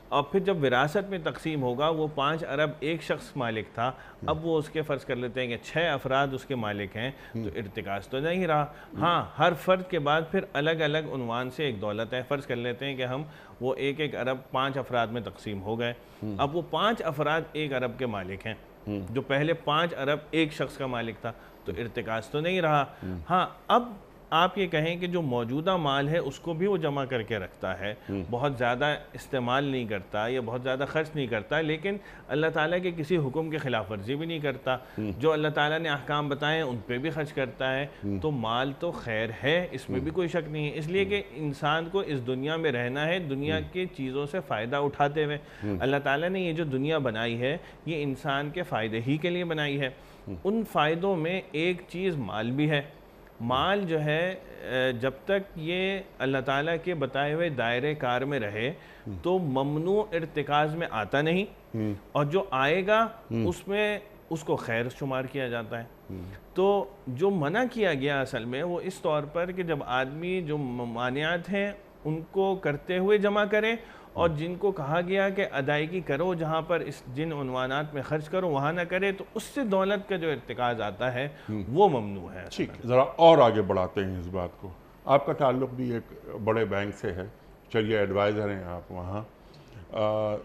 اور پھر جب وراثت میں تقسیم ہوگا، وہ 5 ارب ایک شخص مالک تھا، اب وہ اس کے فرض کر لیتے ہیں کہ 6 افراد اس کے مالک ہیں، تو ارتکاز تو نہیں رہا۔ ہاں، ہر فرد کے بعد پھر الگ الگ عنوان سے ایک دولت ہے۔ فرض کر لیتے ہیں کہ ہم وہ 1 ارب 5 افراد میں تقسیم ہو گئے، اب وہ 5 افراد 1 ارب کے مالک ہیں، جو پہلے 5 ارب ایک شخص کا مالک تھا، تو ارتکاز تو نہیں رہا۔ ہاں، اب آپ یہ کہیں کہ جو موجودہ مال ہے اس کو بھی وہ جمع کر کے رکھتا ہے، بہت زیادہ استعمال نہیں کرتا یا بہت زیادہ خرچ نہیں کرتا، لیکن اللہ تعالیٰ کے کسی حکم کی خلاف ورزی بھی نہیں کرتا، جو اللہ تعالیٰ نے احکام بتائے ہیں ان پہ بھی خرچ کرتا ہے، تو مال تو خیر ہے، اس میں بھی کوئی شک نہیں ہے۔ اس لیے کہ انسان کو اس دنیا میں رہنا ہے دنیا کی چیزوں سے فائدہ اٹھاتے ہوئے۔ اللہ تعالیٰ نے یہ جو دنیا بنائی ہے یہ انسان کے فائدے ہی کے لیے بنائی ہے۔ ان فائدوں میں ایک چیز مال بھی ہے۔ مال جو ہے جب تک یہ اللہ تعالیٰ کے بتائے ہوئے دائرے کار میں رہے تو ممنوع ارتکاز میں آتا نہیں، اور جو آئے گا اس میں اس کو خیر شمار کیا جاتا ہے۔ تو جو منع کیا گیا اصل میں وہ اس طور پر کہ جب آدمی جو ممانعات ہیں ان کو کرتے ہوئے جمع کرے، اور جن کو کہا گیا کہ ادائیگی کرو جہاں پر جن عنوانات میں خرچ کرو وہاں نہ کرے، تو اس سے دولت کا جو ارتکاز آتا ہے وہ ممنوع ہے۔ ٹھیک، ذرا اور آگے بڑھاتے ہیں اس بات کو۔ آپ کا تعلق بھی ایک بڑے بینک سے ہے، چلیے ایڈوائزر ہیں آپ وہاں،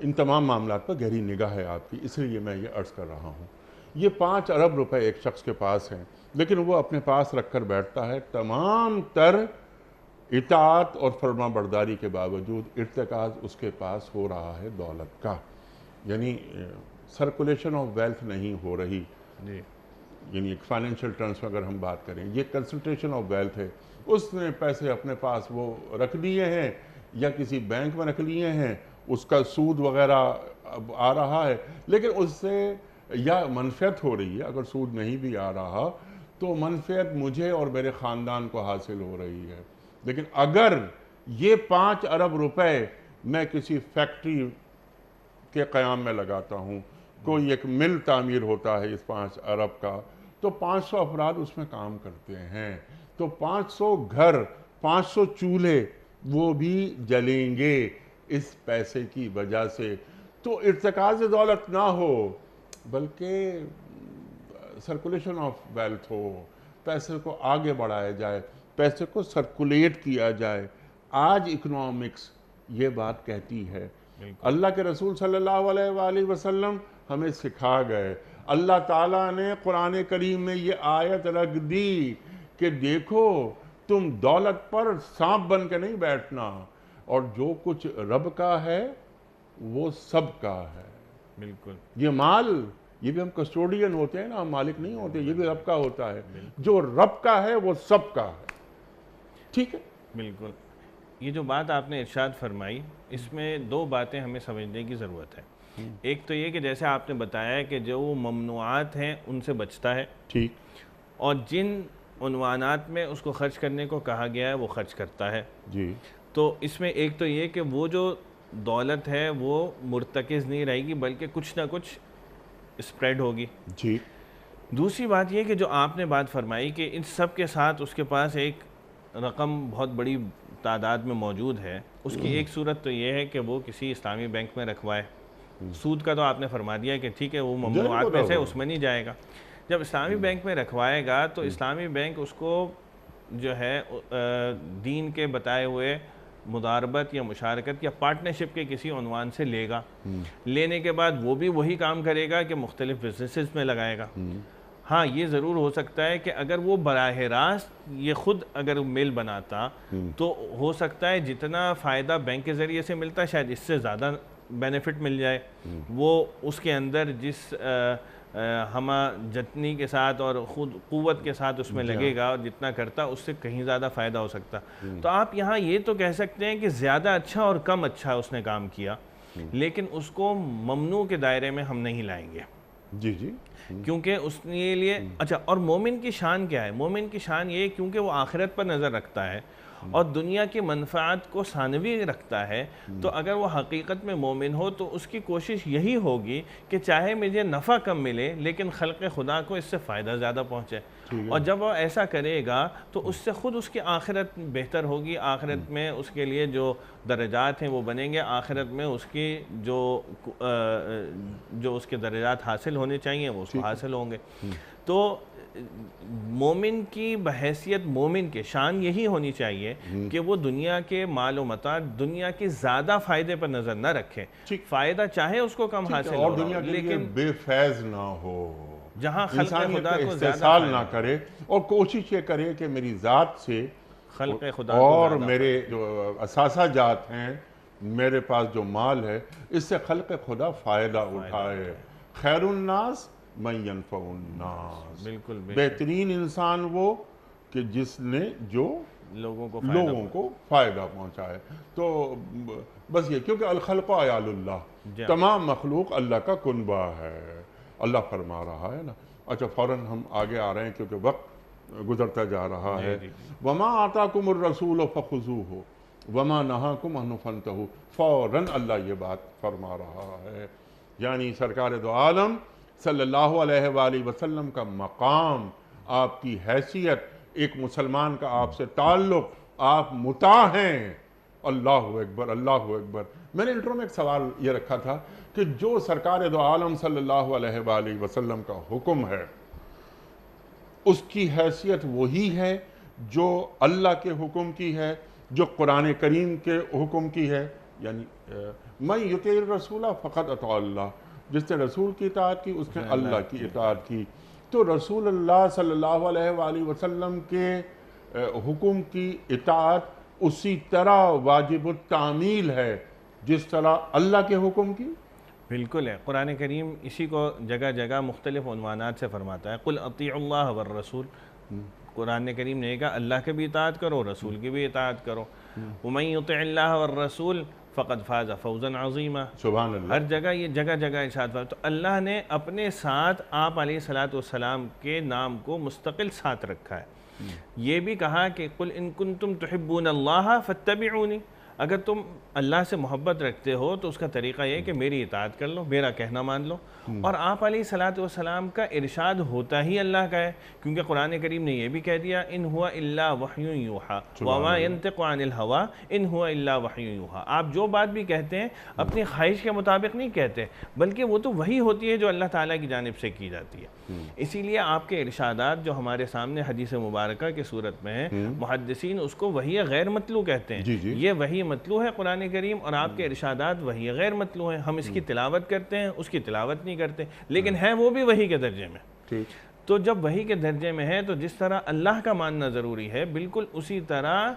ان تمام معاملات پر گہری نگاہ ہے آپ کی، اس لیے میں یہ عرض کر رہا ہوں۔ یہ 5 ارب روپے ایک شخص کے پاس ہیں، لیکن وہ اپنے پاس رکھ کر بیٹھتا ہے، تمام تر اطاعت اور فرما برداری کے باوجود ارتکاز اس کے پاس ہو رہا ہے دولت کا، یعنی سرکولیشن آف ویلتھ نہیں ہو رہی، یعنی ایک فائنینشیل ٹرمز میں اگر ہم بات کریں، یہ کنسنٹریشن آف ویلتھ ہے۔ اس نے پیسے اپنے پاس وہ رکھ لیے ہیں یا کسی بینک میں رکھ لیے ہیں، اس کا سود وغیرہ آ رہا ہے، لیکن اس سے یا منفعت ہو رہی ہے، اگر سود نہیں بھی آ رہا تو منفعت مجھے اور میرے خاندان کو حاصل ہو رہی ہے۔ لیکن اگر یہ 5 ارب روپے میں کسی فیکٹری کے قیام میں لگاتا ہوں، کوئی ایک مل تعمیر ہوتا ہے اس 5 ارب کا، تو 500 افراد اس میں کام کرتے ہیں، تو 500 گھر، 500 چولہے وہ بھی جلیں گے اس پیسے کی وجہ سے۔ تو ارتکاز دولت نہ ہو بلکہ سرکولیشن آف ویلتھ ہو، پیسے کو آگے بڑھایا جائے، پیسے کو سرکولیٹ کیا جائے۔ آج اکنامکس یہ بات کہتی ہے، اللہ کے رسول صلی اللہ علیہ وآلہ وسلم ہمیں سکھا گئے، اللہ تعالیٰ نے قرآن کریم میں یہ آیت رکھ دی کہ دیکھو تم دولت پر سانپ بن کے نہیں بیٹھنا، اور جو کچھ رب کا ہے وہ سب کا ہے۔ بالکل، یہ مال، یہ بھی ہم کسٹوڈین ہوتے ہیں نا، ہم مالک نہیں ہوتے، یہ بھی رب کا ہوتا ہے، جو رب کا ہے وہ سب کا ہے۔ ٹھیک ہے، بالکل۔ یہ جو بات آپ نے ارشاد فرمائی، اس میں 2 باتیں ہمیں سمجھنے کی ضرورت ہے۔ ایک تو یہ کہ جیسے آپ نے بتایا کہ جو ممنوعات ہیں ان سے بچتا ہے، ٹھیک، اور جن عنوانات میں اس کو خرچ کرنے کو کہا گیا ہے وہ خرچ کرتا ہے۔ جی، تو اس میں ایک تو یہ کہ وہ جو دولت ہے وہ مرتکز نہیں رہے گی بلکہ کچھ نہ کچھ اسپریڈ ہوگی۔ جی، دوسری بات یہ کہ جو آپ نے بات فرمائی کہ ان سب کے ساتھ اس کے پاس ایک رقم بہت بڑی تعداد میں موجود ہے، اس کی ایک صورت تو یہ ہے کہ وہ کسی اسلامی بینک میں رکھوائے۔ سود کا تو آپ نے فرما دیا کہ ٹھیک ہے وہ ممنوعات میں سے اس میں نہیں جائے گا۔ جب اسلامی بینک میں رکھوائے گا تو اسلامی بینک اس کو جو ہے دین کے بتائے ہوئے مضاربت یا مشارکت یا پارٹنرشپ کے کسی عنوان سے لے گا، لینے کے بعد وہ بھی وہی کام کرے گا کہ مختلف بزنسز میں لگائے گا۔ ہاں یہ ضرور ہو سکتا ہے کہ اگر وہ براہ راست یہ خود اگر مل بناتا تو ہو سکتا ہے جتنا فائدہ بینک کے ذریعے سے ملتا ہے شاید اس سے زیادہ بینیفٹ مل جائے، وہ اس کے اندر جس ہمہ جتنی کے ساتھ اور خود قوت کے ساتھ اس میں لگے گا اور جتنا کرتا اس سے کہیں زیادہ فائدہ ہو سکتا۔ تو آپ یہاں یہ تو کہہ سکتے ہیں کہ زیادہ اچھا اور کم اچھا اس نے کام کیا، لیکن اس کو ممنوع کے دائرے میں ہم نہیں لائیں گے۔ جی جی، کیونکہ اس کے لیے اچھا، اور مومن کی شان کیا ہے؟ مومن کی شان یہ کیونکہ وہ آخرت پر نظر رکھتا ہے اور دنیا کی منفعت کو ثانوی رکھتا ہے، تو اگر وہ حقیقت میں مومن ہو تو اس کی کوشش یہی ہوگی کہ چاہے مجھے نفع کم ملے لیکن خلق خدا کو اس سے فائدہ زیادہ پہنچے، اور جب وہ ایسا کرے گا تو اس سے خود اس کی آخرت بہتر ہوگی، آخرت میں اس کے لیے جو درجات ہیں وہ بنیں گے، آخرت میں اس کی جو اس کے درجات حاصل ہونے چاہیے وہ اس کو حاصل ہوں گے۔ تو مومن کی بحیثیت مومن کے شان یہی ہونی چاہیے کہ وہ دنیا کے مال و متاع، دنیا کے زیادہ فائدے پر نظر نہ رکھے، فائدہ چاہے اس کو کم حاصل ہو لیکن بے فیض نہ ہو، جہاں خلق خدا کو استحصال نہ کرے، اور کوشش یہ کرے کہ میری ذات سے خلق خدا اور میرے جو اثاثہ جات ہیں، میرے پاس جو مال ہے، اس سے خلق خدا فائدہ اٹھائے۔ خیر الناس من ینفع الناس، بالکل بہترین انسان وہ کہ جس نے جو لوگوں کو فائدہ پہنچائے۔ تو بس یہ، کیونکہ الخلق عیال اللہ، تمام مخلوق اللہ کا کنبہ ہے، اللہ فرما رہا ہے نا۔ اچھا، فوراً ہم آگے آ رہے ہیں کیونکہ وقت گزرتا جا رہا ہے۔ وما آتاکم الرسول فخذوہ وما نہاکم عنہ فانتہوا، فوراً اللہ یہ بات فرما رہا ہے۔ یعنی سرکار دو عالم صلی اللہ علیہ وآلہ وسلم کا مقام، آپ کی حیثیت، ایک مسلمان کا آپ سے تعلق، آپ مطاع ہیں۔ اللہ اکبر، اللہ اکبر۔ میں نے انٹرو میں ایک سوال یہ رکھا تھا کہ جو سرکار دو عالم صلی اللہ علیہ وآلہ وسلم کا حکم ہے، اس کی حیثیت وہی ہے جو اللہ کے حکم کی ہے، جو قرآن کریم کے حکم کی ہے؟ یعنی من یطیع الرسول فقد اطاع اللہ، جس نے رسول کی اطاعت کی اس نے اللہ کی اطاعت کی۔ تو رسول اللہ صلی اللہ علیہ وآلہ وسلم کے حکم کی اطاعت اسی طرح واجب التعمیل ہے جس طرح اللہ کے حکم کی۔ بالکل ہے، قرآن کریم اسی کو جگہ جگہ مختلف عنوانات سے فرماتا ہے۔ قل اطیعوا اللہ والرسول، قرآن کریم نے کہا اللہ کے بھی اطاعت کرو، رسول کی بھی اطاعت کرو۔ ومن یطع اللہ والرسول فقد فاز فوزا عظیما، سبحان اللہ۔ ہر جگہ یہ جگہ جگہ ارشاد فرمایا۔ تو اللہ نے اپنے ساتھ آپ علیہ الصلوۃ والسلام کے نام کو مستقل ساتھ رکھا ہے۔ یہ بھی کہا کہ قل ان کنتم تحبون اللہ فاتبعونی، اگر تم اللہ سے محبت رکھتے ہو تو اس کا طریقہ یہ ہے کہ میری اطاعت کر لو، میرا کہنا مان لو۔ اور آپ علیہ الصلوۃ والسلام کا ارشاد ہوتا ہی اللہ کا ہے، کیونکہ قرآن کریم نے یہ بھی کہہ دیا ان ہوا الا وحی یوحیٰ وما ینطق عن الہویٰ ان ہوا الا وحی یوحیٰ۔ آپ جو بات بھی کہتے ہیں اپنی خواہش کے مطابق نہیں کہتے، بلکہ وہ تو وہی ہوتی ہے جو اللہ تعالیٰ کی جانب سے کی جاتی ہے۔ اسی لیے آپ کے ارشادات جو ہمارے سامنے حدیث مبارکہ کی صورت میں ہیں، محدثین اس کو وحی غیر مطلوع کہتے ہیں۔ یہ وحی مطلوع ہے قرآن کریم، اور آپ کے ارشادات وحی غیر مطلوع ہیں۔ ہم اس کی تلاوت کرتے ہیں، اس کی تلاوت نہیں کرتے، لیکن ہیں وہ بھی وحی کے درجے میں۔ تو جب وحی کے درجے میں ہے تو جس طرح اللہ کا ماننا ضروری ہے، بالکل اسی طرح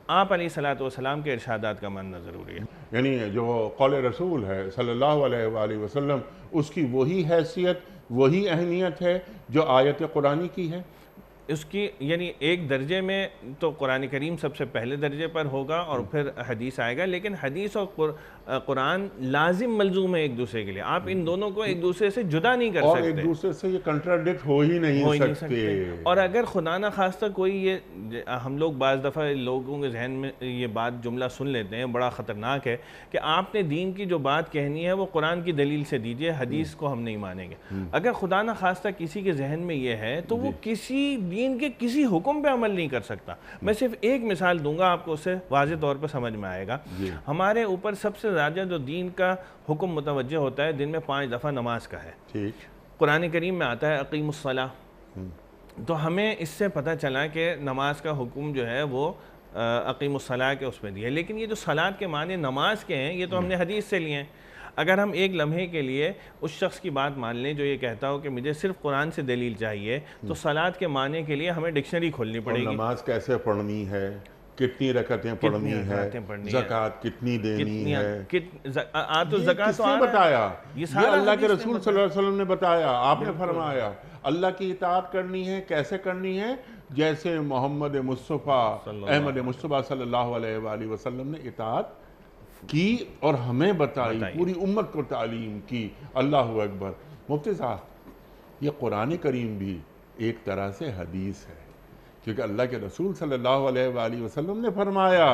آپ علیہ الصلوۃ والسلام کے ارشادات کا ماننا ضروری ہے۔ یعنی جو قول رسول ہے صلی اللہ علیہ وآلہ وسلم، اس کی وہی حیثیت، وہی اہمیت ہے جو آیت قرآنی کی ہے۔ اس کی یعنی ایک درجے میں تو قرآن کریم سب سے پہلے درجے پر ہوگا اور پھر حدیث آئے گا، لیکن حدیث اور قرآن لازم ملزوم ہے ایک دوسرے کے لیے۔ آپ ان دونوں کو ایک دوسرے سے جدا نہیں کر سکتے، اور ایک دوسرے سے یہ کنٹراڈکٹ ہو ہی نہیں سکتے۔ اور اگر خدا نہ خواستہ کوئی یہ، ہم لوگ بعض دفعہ لوگوں کے ذہن میں یہ بات جملہ سن لیتے ہیں، بڑا خطرناک ہے کہ آپ نے دین کی جو بات کہنی ہے وہ قرآن کی دلیل سے دیجئے، حدیث کو ہم نہیں مانیں گے۔ اگر خدا نہ خواستہ کسی کے ذہن میں یہ ہے تو وہ کسی دین کے کسی حکم پہ عمل نہیں کر سکتا۔ میں صرف ایک مثال دوں گا، آپ کو اس سے واضح طور پہ سمجھ میں آئے گا۔ ہمارے اوپر سب سے زیادہ جو دین کا حکم متوجہ ہوتا ہے دن میں 5 دفعہ نماز کا ہے۔ قرآن کریم میں آتا ہے اقیم الصلاۃ، تو ہمیں اس سے پتہ چلا کہ نماز کا حکم جو ہے وہ اقیم الصلاۃ کے اس میں دیا ہے، لیکن یہ جو صلاۃ کے معنی نماز کے ہیں یہ تو ہم نے حدیث سے لیے ہیں۔ اگر ہم ایک لمحے کے لیے اس شخص کی بات مان لیں جو یہ کہتا ہو کہ مجھے صرف قرآن سے دلیل چاہیے، تو صلاۃ کے معنی کے لیے ہمیں ڈکشنری کھولنی پڑے گی۔ نماز کیسے پڑھنی ہے، کتنی رکعتیں پڑھنی ہے، زکوٰۃ کتنی دینی ہے، زکوٰۃ کس نے بتایا؟ یہ اللہ کے رسول صلی اللہ علیہ وسلم نے بتایا، آپ نے فرمایا۔ اللہ کی اطاعت کرنی ہے، کیسے کرنی ہے؟ جیسے محمد مصطفیٰ احمد مصطفیٰ صلی اللہ علیہ وآلہ وسلم نے اطاعت کی اور ہمیں بتائی، پوری امت کو تعلیم کی۔ اللہ اکبر۔ مفتی صاحب، یہ قرآن کریم بھی ایک طرح سے حدیث ہے، کیونکہ اللہ کے رسول صلی اللہ علیہ وآلہ وسلم نے فرمایا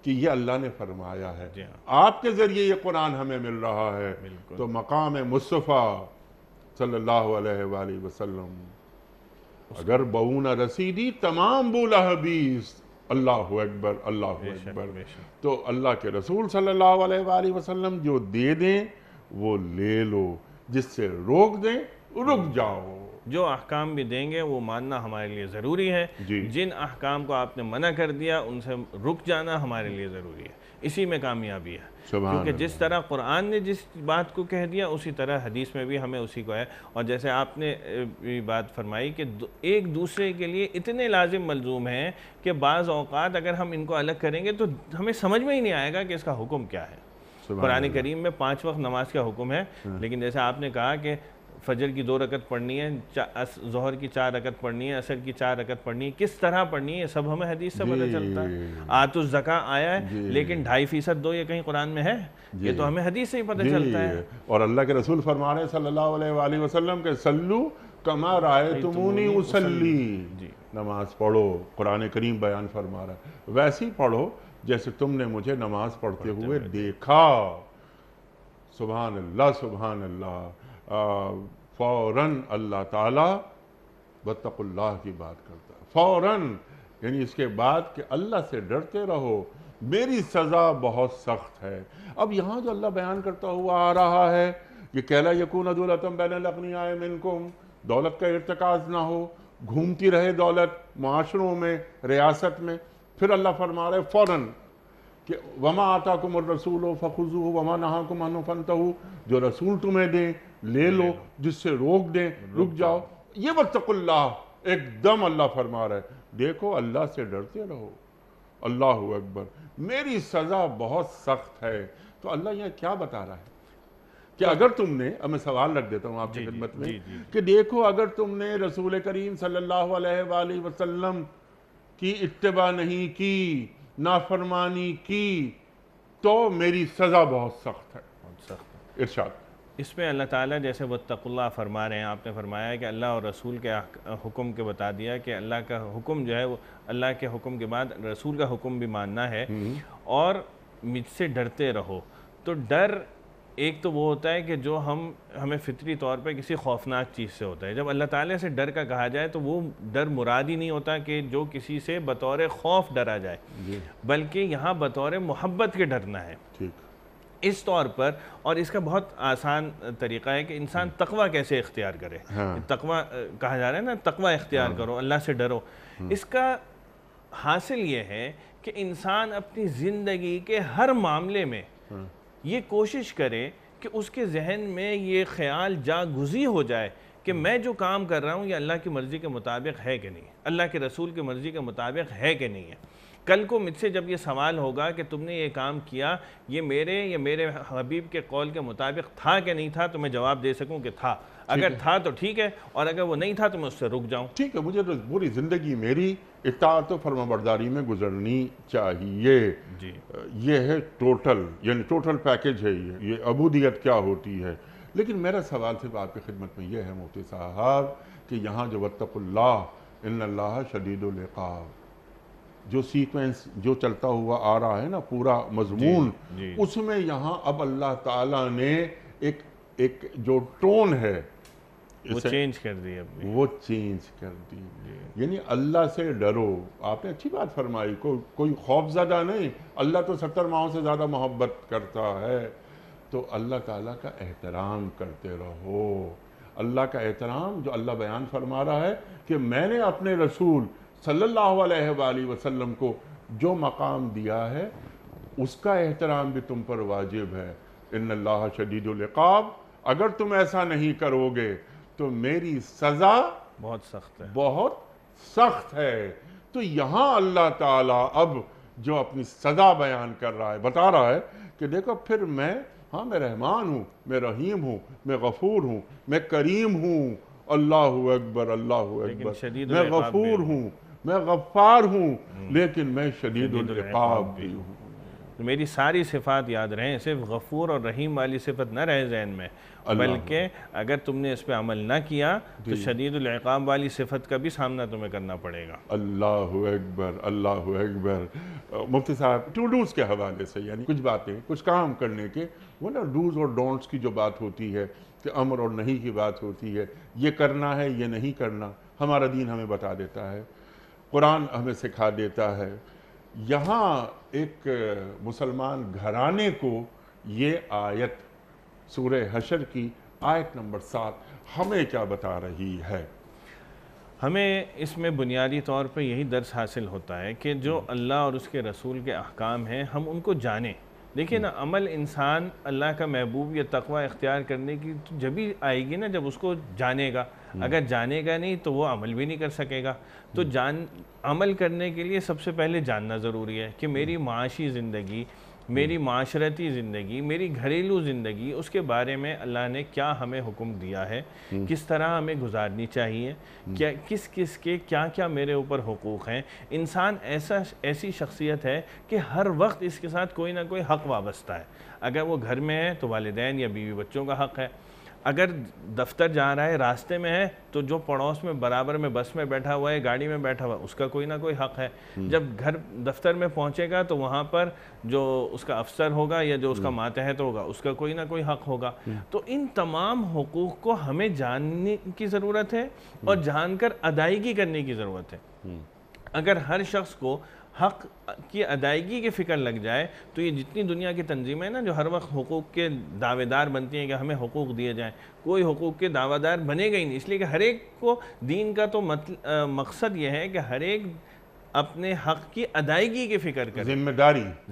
کہ یہ اللہ نے فرمایا ہے، آپ کے ذریعے یہ قرآن ہمیں مل رہا ہے۔ تو مقام مصطفیٰ صلی اللہ علیہ وآلہ وسلم اگر بہو نہ رسیدی تمام بولا حبیث۔ اللہ اکبر، اللہ اکبر۔ تو اللہ کے رسول صلی اللہ علیہ وآلہ وسلم جو دے دیں وہ لے لو، جس سے روک دیں رک جاؤ۔ جو احکام بھی دیں گے وہ ماننا ہمارے لیے ضروری ہے، جن احکام کو آپ نے منع کر دیا ان سے رک جانا ہمارے لیے ضروری ہے۔ اسی میں کامیابی ہے، کیونکہ جس طرح قرآن نے جس بات کو کہہ دیا اسی طرح حدیث میں بھی ہمیں اسی کو ہے۔ اور جیسے آپ نے بات فرمائی کہ ایک دوسرے کے لیے اتنے لازم ملزوم ہیں کہ بعض اوقات اگر ہم ان کو الگ کریں گے تو ہمیں سمجھ میں ہی نہیں آئے گا کہ اس کا حکم کیا ہے۔ قرآن کریم میں 5 وقت نماز کا حکم ہے، لیکن جیسے آپ نے کہا کہ فجر کی 2 رکعت پڑھنی ہے، ظہر کی 4 رکعت پڑھنی ہے، عصر کی 4 رکعت پڑھنی ہے، کس طرح پڑھنی ہے یہ سب ہمیں حدیث سے پتہ چلتا ہے۔ آتوا الزکاۃ آیا ہے، لیکن 2.5% دو یہ کہیں قرآن میں ہے، یہ تو ہمیں حدیث سے ہی پتہ چلتا ہے۔ اور اللہ کے رسول فرما رہے ہیں صلی اللہ علیہ وآلہ وسلم کہ صلو کما رأیتمونی اصلی، نماز پڑھو، قرآن کریم بیان فرما رہا ہے ویسے ہی پڑھو جیسے تم نے مجھے نماز پڑھتے ہوئے دیکھا۔ سبحان اللہ سبحان اللہ۔ فوراً اللہ تعالیٰ واتقوا اللہ کی بات کرتا ہے، فوراً، یعنی اس کے بعد کہ اللہ سے ڈرتے رہو، میری سزا بہت سخت ہے۔ اب یہاں جو اللہ بیان کرتا ہوا آ رہا ہے کہ کَیْلَا یَکُونَ دُولَةٌ بَیْنَ الْأَغْنِیَاءِ مِنکُم، دولت کا ارتکاز نہ ہو، گھومتی رہے دولت معاشروں میں، ریاست میں۔ پھر اللہ فرما رہے فوراً کہ وَمَا آتَاكُمُ الرَّسُولُ فَخُذُوهُ وَمَا نَهَاكُمْ عَنْهُ فَانْتَهُوا، جو رسول تمہیں دیں لے لو، جس سے روک دیں رک جاؤ۔ یہ واتقوا اللہ ایک دم اللہ فرما رہا ہے دیکھو اللہ سے ڈرتے رہو۔ اللہ اکبر، میری سزا بہت سخت ہے۔ تو اللہ یہاں کیا بتا رہا ہے کہ اگر تم نے، اب میں سوال رکھ دیتا ہوں آپ کی خدمت میں کہ دیکھو اگر تم نے رسول کریم صلی اللہ علیہ وآلہ وسلم کی اتباع نہیں کی، نافرمانی کی، تو میری سزا بہت سخت ہے۔ ارشاد اس میں اللہ تعالیٰ جیسے واتقوا اللہ فرما رہے ہیں، آپ نے فرمایا ہے کہ اللہ اور رسول کے حکم کے بتا دیا کہ اللہ کا حکم جو ہے وہ اللہ کے حکم کے بعد رسول کا حکم بھی ماننا ہے، اور مجھ سے ڈرتے رہو۔ تو ڈر ایک تو وہ ہوتا ہے کہ جو ہمیں فطری طور پہ کسی خوفناک چیز سے ہوتا ہے۔ جب اللہ تعالیٰ سے ڈر کا کہا جائے تو وہ ڈر مراد ہی نہیں ہوتا کہ جو کسی سے بطور خوف ڈرا جائے، بلکہ یہاں بطور محبت کے ڈرنا ہے اس طور پر۔ اور اس کا بہت آسان طریقہ ہے کہ انسان تقوی کیسے اختیار کرے۔ تقوی کہا جا رہا ہے نا، تقوی اختیار کرو، اللہ سے ڈرو۔ اس کا حاصل یہ ہے کہ انسان اپنی زندگی کے ہر معاملے میں یہ کوشش کرے کہ اس کے ذہن میں یہ خیال جاگزی ہو جائے کہ میں جو کام کر رہا ہوں یہ اللہ کی مرضی کے مطابق ہے کہ نہیں، اللہ کے رسول کی مرضی کے مطابق ہے کہ نہیں ہے۔ کل کو مجھ سے جب یہ سوال ہوگا کہ تم نے یہ کام کیا یہ میرے حبیب کے قول کے مطابق تھا کہ نہیں تھا، تو میں جواب دے سکوں کہ تھا۔ اگر تھا تو ٹھیک ہے، اور اگر وہ نہیں تھا تو میں اس سے رک جاؤں۔ ٹھیک ہے، مجھے پوری زندگی میری اطاعت و فرمانبرداری میں گزرنی چاہیے۔ یہ ہے ٹوٹل، یعنی ٹوٹل پیکج ہے یہ عبودیت کیا ہوتی ہے۔ لیکن میرا سوال صرف آپ کی خدمت میں یہ ہے مفتی صاحب کہ یہاں جو واتقوا اللہ ان اللہ شدید العقاب جو سیکوینس جو چلتا ہوا آ رہا ہے نا، پورا مضمون، اس میں یہاں اب اللہ تعالیٰ نے ایک جو ٹون ہے وہ چینج کر دی، وہ چینج کر دی۔ یعنی اللہ سے ڈرو۔ آپ نے اچھی بات فرمائی، کوئی خوف زدہ نہیں، اللہ تو 70 ماہوں سے زیادہ محبت کرتا ہے۔ تو اللہ تعالیٰ کا احترام کرتے رہو۔ اللہ کا احترام جو اللہ بیان فرما رہا ہے کہ میں نے اپنے رسول صلی اللہ علیہ وآلہ وسلم کو جو مقام دیا ہے اس کا احترام بھی تم پر واجب ہے۔ ان اللہ شدید العقاب، اگر تم ایسا نہیں کرو گے تو میری سزا بہت سخت ہے، بہت سخت ہے۔ تو یہاں اللہ تعالیٰ اب جو اپنی سزا بیان کر رہا ہے، بتا رہا ہے کہ دیکھو پھر میں رحمان ہوں، میں رحیم ہوں، میں غفور ہوں، میں کریم ہوں۔ اللہ اکبر اللہ اکبر، میں غفور ہوں، میں غفار ہوں، لیکن میں شدید العقاب بھی ہوں۔ میری ساری صفات یاد رہیں، صرف غفور اور رحیم والی صفت نہ رہے ذہن میں، بلکہ اگر تم نے اس پہ عمل نہ کیا تو شدید العقاب والی صفت کا بھی سامنا تمہیں کرنا پڑے گا۔ اللہ اکبر اللہ اکبر۔ مفتی صاحب ٹو ڈوز کے حوالے سے، یعنی کچھ باتیں، کچھ کام کرنے کے، وہ نا ڈوز اور ڈونٹس کی جو بات ہوتی ہے کہ امر اور نہیں کی بات ہوتی ہے، یہ کرنا ہے یہ نہیں کرنا، ہمارا دین ہمیں بتا دیتا ہے، قرآن ہمیں سکھا دیتا ہے۔ یہاں ایک مسلمان گھرانے کو یہ آیت سورہ حشر کی آیت نمبر 7 ہمیں کیا بتا رہی ہے؟ ہمیں اس میں بنیادی طور پہ یہی درس حاصل ہوتا ہے کہ جو اللہ اور اس کے رسول کے احکام ہیں ہم ان کو جانیں۔ دیکھیں نا، عمل انسان اللہ کا محبوب یا تقوی اختیار کرنے کی جب ہی آئے گی نا جب اس کو جانے گا۔ اگر جانے گا نہیں تو وہ عمل بھی نہیں کر سکے گا۔ تو عمل کرنے کے لیے سب سے پہلے جاننا ضروری ہے کہ میری معاشی زندگی، میری معاشرتی زندگی، میری گھریلو زندگی، اس کے بارے میں اللہ نے کیا ہمیں حکم دیا ہے، کس طرح ہمیں گزارنی چاہیے، کس کے کیا میرے اوپر حقوق ہیں۔ انسان ایسی شخصیت ہے کہ ہر وقت اس کے ساتھ کوئی نہ کوئی حق وابستہ ہے۔ اگر وہ گھر میں ہے تو والدین یا بیوی بچوں کا حق ہے، اگر دفتر جا رہا ہے راستے میں ہے تو جو پڑوس میں برابر میں بس میں بیٹھا ہوا ہے گاڑی میں بیٹھا ہوا ہے اس کا کوئی نہ کوئی حق ہے. جب گھر دفتر میں پہنچے گا تو وہاں پر جو اس کا افسر ہوگا یا جو اس کا ماتحت ہوگا اس کا کوئی نہ کوئی حق ہوگا. تو ان تمام حقوق کو ہمیں جاننے کی ضرورت ہے اور جان کر ادائیگی کرنے کی ضرورت ہے. اگر ہر شخص کو حق کی ادائیگی کی فکر لگ جائے تو یہ جتنی دنیا کی تنظیمیں ہیں نا جو ہر وقت حقوق کے دعوے دار بنتی ہیں کہ ہمیں حقوق دیے جائیں, کوئی حقوق کے دعوے دار بنے گا ہی نہیں. اس لیے کہ ہر ایک کو دین کا تو مقصد یہ ہے کہ ہر ایک اپنے حق کی ادائیگی کی فکر کرے,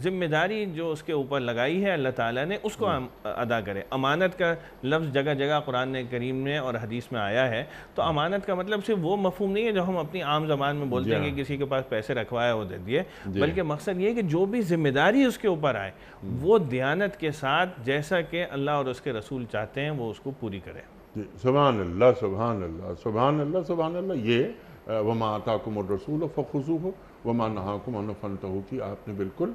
ذمہ داری جو اس کے اوپر لگائی ہے اللہ تعالیٰ نے اس کو ادا کرے. امانت کا لفظ جگہ جگہ قرآن کریم میں اور حدیث میں آیا ہے. تو امانت کا مطلب صرف وہ مفہوم نہیں ہے جو ہم اپنی عام زبان میں بولتے ہیں کہ کسی کے پاس پیسے رکھوایا وہ دے دیے, بلکہ مقصد یہ ہے کہ جو بھی ذمہ داری اس کے اوپر آئے وہ دیانت کے ساتھ جیسا کہ اللہ اور اس کے رسول چاہتے ہیں وہ اس کو پوری کرے. سبحان اللہ سبحان اللہ سبحان اللہ سبحان اللہ. یہ وما آتاکم الرسول فخذوہ وما نہاکم عنہ فانتہوا کی آپ نے بالکل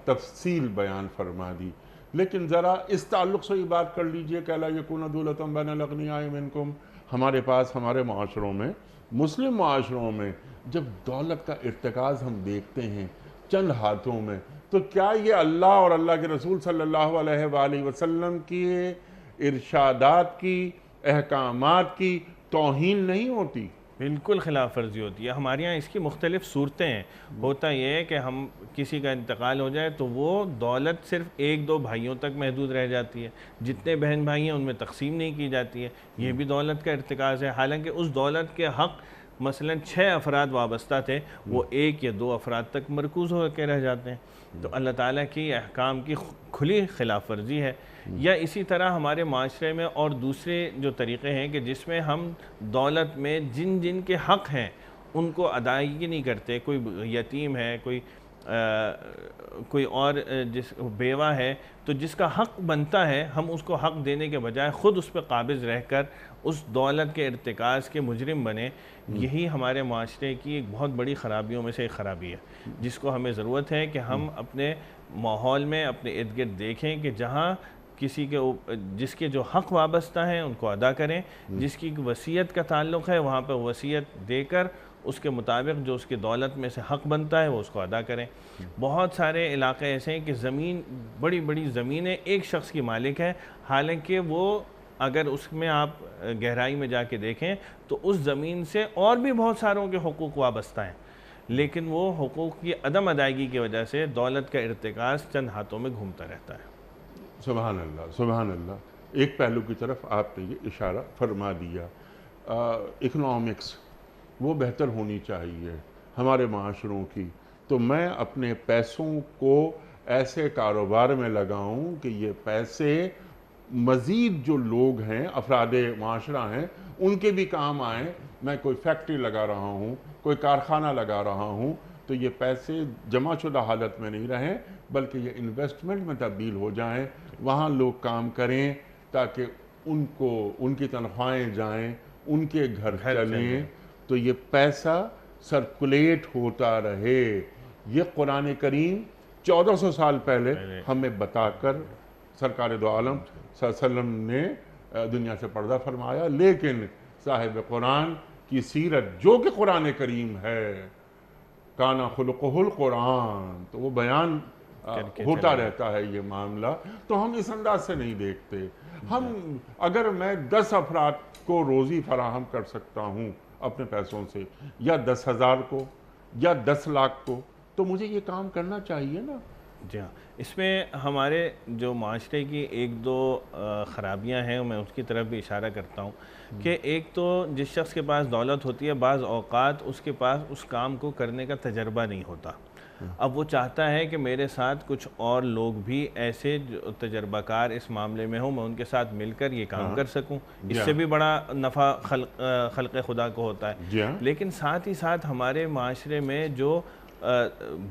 تفصیل بیان فرما دی. لیکن ذرا اس تعلق سے یہ بات کر لیجئے کہ الا یکون دولۃ بین الاغنیاء منکم. ہمارے پاس ہمارے معاشروں میں, مسلم معاشروں میں جب دولت کا ارتکاز ہم دیکھتے ہیں چند ہاتھوں میں, تو کیا یہ اللہ اور اللہ کے رسول صلی اللہ علیہ وآلہ وسلم کی ارشادات کی, احکامات کی توہین نہیں ہوتی؟ بالکل خلاف ورزی ہوتی ہے. ہمارے یہاں اس کی مختلف صورتیں ہیں. ہوتا یہ ہے کہ ہم کسی کا انتقال ہو جائے تو وہ دولت صرف ایک دو بھائیوں تک محدود رہ جاتی ہے, جتنے بہن بھائی ہیں ان میں تقسیم نہیں کی جاتی ہے. یہ بھی دولت کا ارتکاز ہے, حالانکہ اس دولت کے حق مثلا 6 افراد وابستہ تھے وہ 1 یا 2 افراد تک مرکوز ہو کے رہ جاتے ہیں. تو اللہ تعالیٰ کی احکام کی کھلی خلاف ورزی ہے. یا اسی طرح ہمارے معاشرے میں اور دوسرے جو طریقے ہیں کہ جس میں ہم دولت میں جن جن کے حق ہیں ان کو ادائیگی نہیں کرتے. کوئی یتیم ہے, کوئی اور جس بیوہ ہے, تو جس کا حق بنتا ہے ہم اس کو حق دینے کے بجائے خود اس پہ قابض رہ کر اس دولت کے ارتکاز کے مجرم بنے. یہی ہمارے معاشرے کی ایک بہت بڑی خرابیوں میں سے ایک خرابی ہے, جس کو ہمیں ضرورت ہے کہ ہم اپنے ماحول میں اپنے ارد گرد دیکھیں کہ جہاں کسی کے جس کے جو حق وابستہ ہیں ان کو ادا کریں, جس کی وصیت کا تعلق ہے وہاں پہ وصیت دے کر اس کے مطابق جو اس کی دولت میں سے حق بنتا ہے وہ اس کو ادا کریں. بہت سارے علاقے ایسے ہیں کہ زمین, بڑی بڑی زمینیں ایک شخص کی مالک ہے, حالانکہ وہ اگر اس میں آپ گہرائی میں جا کے دیکھیں تو اس زمین سے اور بھی بہت ساروں کے حقوق وابستہ ہیں, لیکن وہ حقوق کی عدم ادائیگی کی وجہ سے دولت کا ارتکاز چند ہاتھوں میں گھومتا رہتا ہے. سبحان اللہ سبحان اللہ. ایک پہلو کی طرف آپ نے یہ اشارہ فرما دیا, اکنامکس وہ بہتر ہونی چاہیے ہمارے معاشروں کی. تو میں اپنے پیسوں کو ایسے کاروبار میں لگاؤں کہ یہ پیسے مزید جو لوگ ہیں, افراد معاشرہ ہیں, ان کے بھی کام آئیں. میں کوئی فیکٹری لگا رہا ہوں, کوئی کارخانہ لگا رہا ہوں, تو یہ پیسے جمع شدہ حالت میں نہیں رہیں بلکہ یہ انویسٹمنٹ میں تبدیل ہو جائیں, وہاں لوگ کام کریں تاکہ ان کو ان کی تنخواہیں جائیں, ان کے گھر چلیں, تو یہ پیسہ سرکولیٹ ہوتا رہے. یہ قرآن کریم 1400 سال پہلے ہمیں بتا کر سرکار دو عالم صلی اللہ علیہ وسلم نے دنیا سے پردہ فرمایا. لیکن صاحب قرآن کی سیرت جو کہ قرآن کریم ہے, کانا خلقہ القرآن, تو وہ بیان ہوتا رہتا ہے یہ معاملہ. تو ہم اس انداز سے نہیں دیکھتے. ہم اگر میں 10 افراد کو روزی فراہم کر سکتا ہوں اپنے پیسوں سے, یا 10,000 کو یا 10 لاکھ کو, تو مجھے یہ کام کرنا چاہیے نا. جی ہاں, اس میں ہمارے جو معاشرے کی 1-2 خرابیاں ہیں میں اس کی طرف بھی اشارہ کرتا ہوں کہ ایک تو جس شخص کے پاس دولت ہوتی ہے بعض اوقات اس کے پاس اس کام کو کرنے کا تجربہ نہیں ہوتا. اب وہ چاہتا ہے کہ میرے ساتھ کچھ اور لوگ بھی ایسے جو تجربہ کار اس معاملے میں ہوں, میں ان کے ساتھ مل کر یہ کام کر سکوں. اس سے بھی بڑا نفع خلق خدا کو ہوتا ہے. لیکن ساتھ ہی ساتھ ہمارے معاشرے میں جو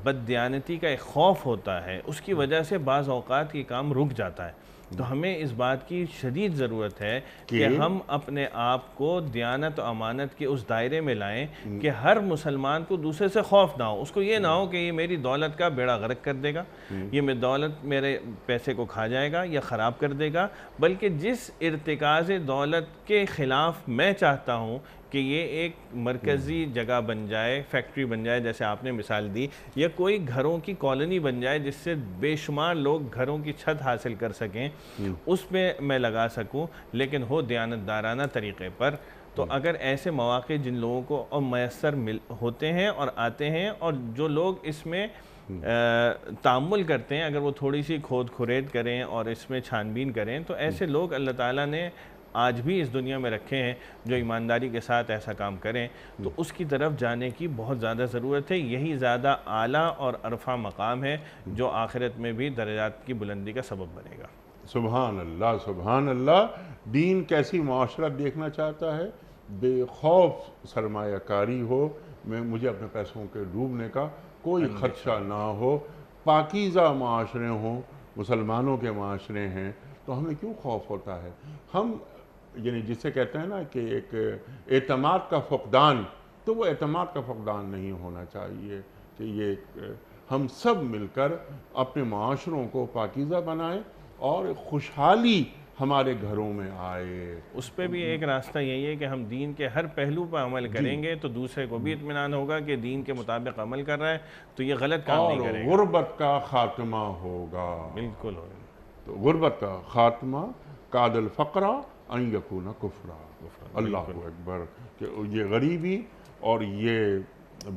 بددیانتی کا ایک خوف ہوتا ہے اس کی وجہ سے بعض اوقات یہ کام رک جاتا ہے. تو ہمیں اس بات کی شدید ضرورت ہے کہ ہم اپنے آپ کو دیانت و امانت کے اس دائرے میں لائیں کہ ہر مسلمان کو دوسرے سے خوف نہ ہو، اس کو یہ نہ ہو کہ یہ میری دولت کا بیڑا غرق کر دے گا، یہ دولت میرے پیسے کو کھا جائے گا یا خراب کر دے گا، بلکہ جس ارتکاز دولت کے خلاف میں چاہتا ہوں کہ یہ ایک مرکزی جگہ بن جائے، فیکٹری بن جائے جیسے آپ نے مثال دی، یا کوئی گھروں کی کالونی بن جائے جس سے بے شمار لوگ گھروں کی چھت حاصل کر سکیں، اس پہ میں لگا سکوں، لیکن ہو دیانتدارانہ طریقے پر۔ تو اگر ایسے مواقع جن لوگوں کو میسر ہوتے ہیں اور آتے ہیں، اور جو لوگ اس میں تعامل کرتے ہیں، اگر وہ تھوڑی سی کھود کھرید کریں اور اس میں چھان بین کریں، تو ایسے لوگ اللہ تعالیٰ نے آج بھی اس دنیا میں رکھے ہیں جو ایمانداری کے ساتھ ایسا کام کریں، تو اس کی طرف جانے کی بہت زیادہ ضرورت ہے۔ یہی زیادہ اعلیٰ اور عرفہ مقام ہے جو آخرت میں بھی درجات کی بلندی کا سبب بنے گا۔ سبحان اللہ، سبحان اللہ۔ دین کیسی معاشرت دیکھنا چاہتا ہے؟ بے خوف سرمایہ کاری ہو، مجھے اپنے پیسوں کے ڈوبنے کا کوئی خدشہ نہ ہو، پاکیزہ معاشرے ہوں، مسلمانوں کے معاشرے ہیں، تو ہمیں کیوں خوف ہوتا ہے؟ ہم یعنی جسے کہتے ہیں نا کہ ایک اعتماد کا فقدان، تو وہ اعتماد کا فقدان نہیں ہونا چاہیے کہ یہ ہم سب مل کر اپنے معاشروں کو پاکیزہ بنائیں اور خوشحالی ہمارے گھروں میں آئے۔ اس پہ بھی ایک راستہ یہی ہے کہ ہم دین کے ہر پہلو پر عمل کریں گے تو دوسرے کو بھی اطمینان ہوگا کہ دین کے مطابق عمل کر رہا ہے تو یہ غلط کام نہیں کرے گا، اور غربت کا خاتمہ ہوگا۔ بالکل ہوگا۔ تو غربت کا خاتمہ، کاد الفقرا ان یکون کفرا۔ اللہ اکبر۔ کہ یہ غریبی اور یہ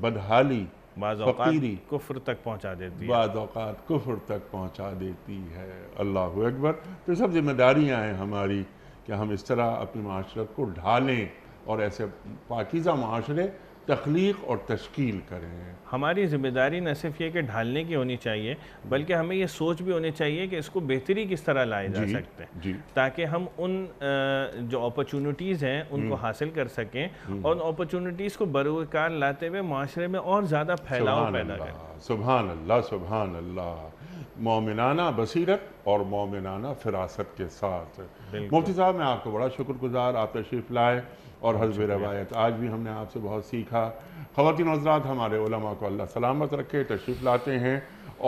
بدحالی بعض اوقات کفر تک پہنچا دیتی ہے، بعض اوقات کفر تک پہنچا دیتی ہے۔ اللہ اکبر۔ تو سب ذمہ داریاں ہیں ہماری کہ ہم اس طرح اپنی معاشرت کو ڈھالیں اور ایسے پاکیزہ معاشرے تخلیق اور تشکیل کریں۔ ہماری ذمہ داری نہ صرف یہ کہ ڈھالنے کی ہونی چاہیے بلکہ ہمیں یہ سوچ بھی ہونی چاہیے کہ اس کو بہتری کس طرح لائے جا سکتے ہیں تاکہ ہم ان جو اپرچونٹیز ہیں ان کو حاصل کر سکیں اور ان اپرچونٹیز کو بروکار لاتے ہوئے معاشرے میں اور زیادہ پھیلاؤ پیدا کریں۔ سبحان اللہ، سبحان اللہ۔ مومنانہ بصیرت اور مومنانہ فراست کے ساتھ۔ مفتی صاحب، میں آپ کو بڑا شکر گزار، آپ تشریف لائے اور حسب روایت آج بھی ہم نے آپ سے بہت سیکھا۔ خواتین و حضرات، ہمارے علماء کو اللہ سلامت رکھے، تشریف لاتے ہیں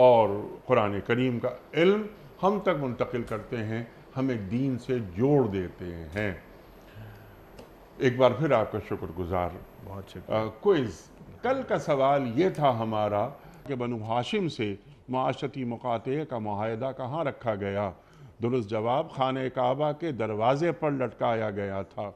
اور قرآن کریم کا علم ہم تک منتقل کرتے ہیں، ہمیں دین سے جوڑ دیتے ہیں۔ ایک بار پھر آپ کا شکر گزار۔ بہت شکریہ۔ کوئز کل کا سوال یہ تھا ہمارا کہ بنو ہاشم سے معاشرتی مقاطعے کا معاہدہ کہاں رکھا گیا؟ درست جواب خانہ کعبہ کے دروازے پر لٹکایا گیا تھا۔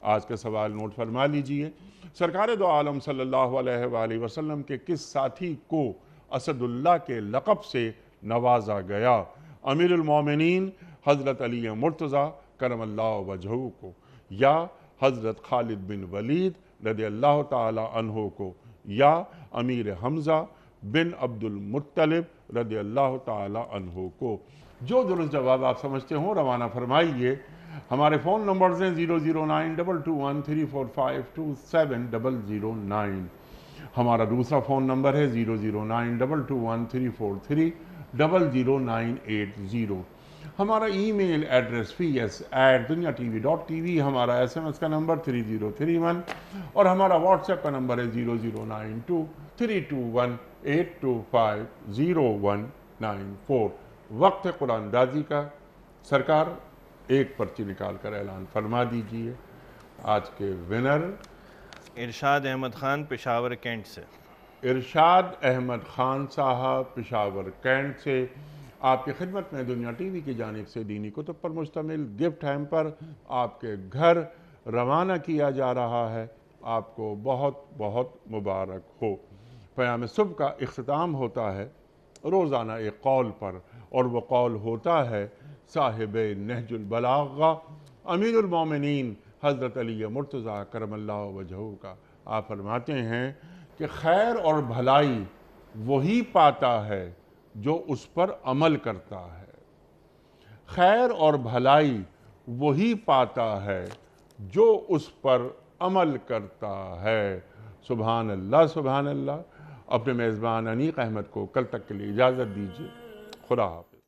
آج کا سوال نوٹ فرما لیجئے۔ سرکار دو عالم صلی اللہ علیہ وآلہ وسلم کے کس ساتھی کو اسد اللہ کے لقب سے نوازا گیا؟ امیر المومنین حضرت علی مرتضیٰ کرم اللہ وجہہ کو، یا حضرت خالد بن ولید رضی اللہ تعالی عنہ کو، یا امیر حمزہ بن عبد المطلب رضی اللہ تعالی عنہ کو؟ جو درست جواب آپ سمجھتے ہوں روانہ فرمائیے۔ ہمارے فون نمبرز ہیں 0092213452709۔ ہمارا دوسرا فون نمبر ہے 0092213430980۔ ہمارا ای میل ایڈریس ps@dunyatv.tv، ہمارا SMS کا نمبر 3031، اور ہمارا واٹس ایپ کا نمبر ہے 0092321825019 وقت قرآن اندازی کا۔ سرکار ایک پرچی نکال کر اعلان فرما دیجئے۔ آج کے ونر ارشاد احمد خان پشاور کینٹ سے۔ ارشاد احمد خان صاحب پشاور کینٹ سے آپ کی خدمت میں دنیا ٹی وی کی جانب سے دینی کتب پر مشتمل گفٹ ہیمپر آپ کے گھر روانہ کیا جا رہا ہے۔ آپ کو بہت بہت مبارک ہو۔ پیام صبح کا اختتام ہوتا ہے روزانہ ایک قول پر، اور وہ قول ہوتا ہے صاحب نہج البلاغہ امیر المومنین حضرت علی مرتضیٰ کرم اللہ وجہہ کا۔ آپ فرماتے ہیں کہ خیر اور بھلائی وہی پاتا ہے جو اس پر عمل کرتا ہے۔ خیر اور بھلائی وہی پاتا ہے جو اس پر عمل کرتا ہے۔ سبحان اللہ، سبحان اللہ۔ اپنے میزبان انیق احمد کو کل تک کے لیے اجازت دیجیے۔ خدا حافظ۔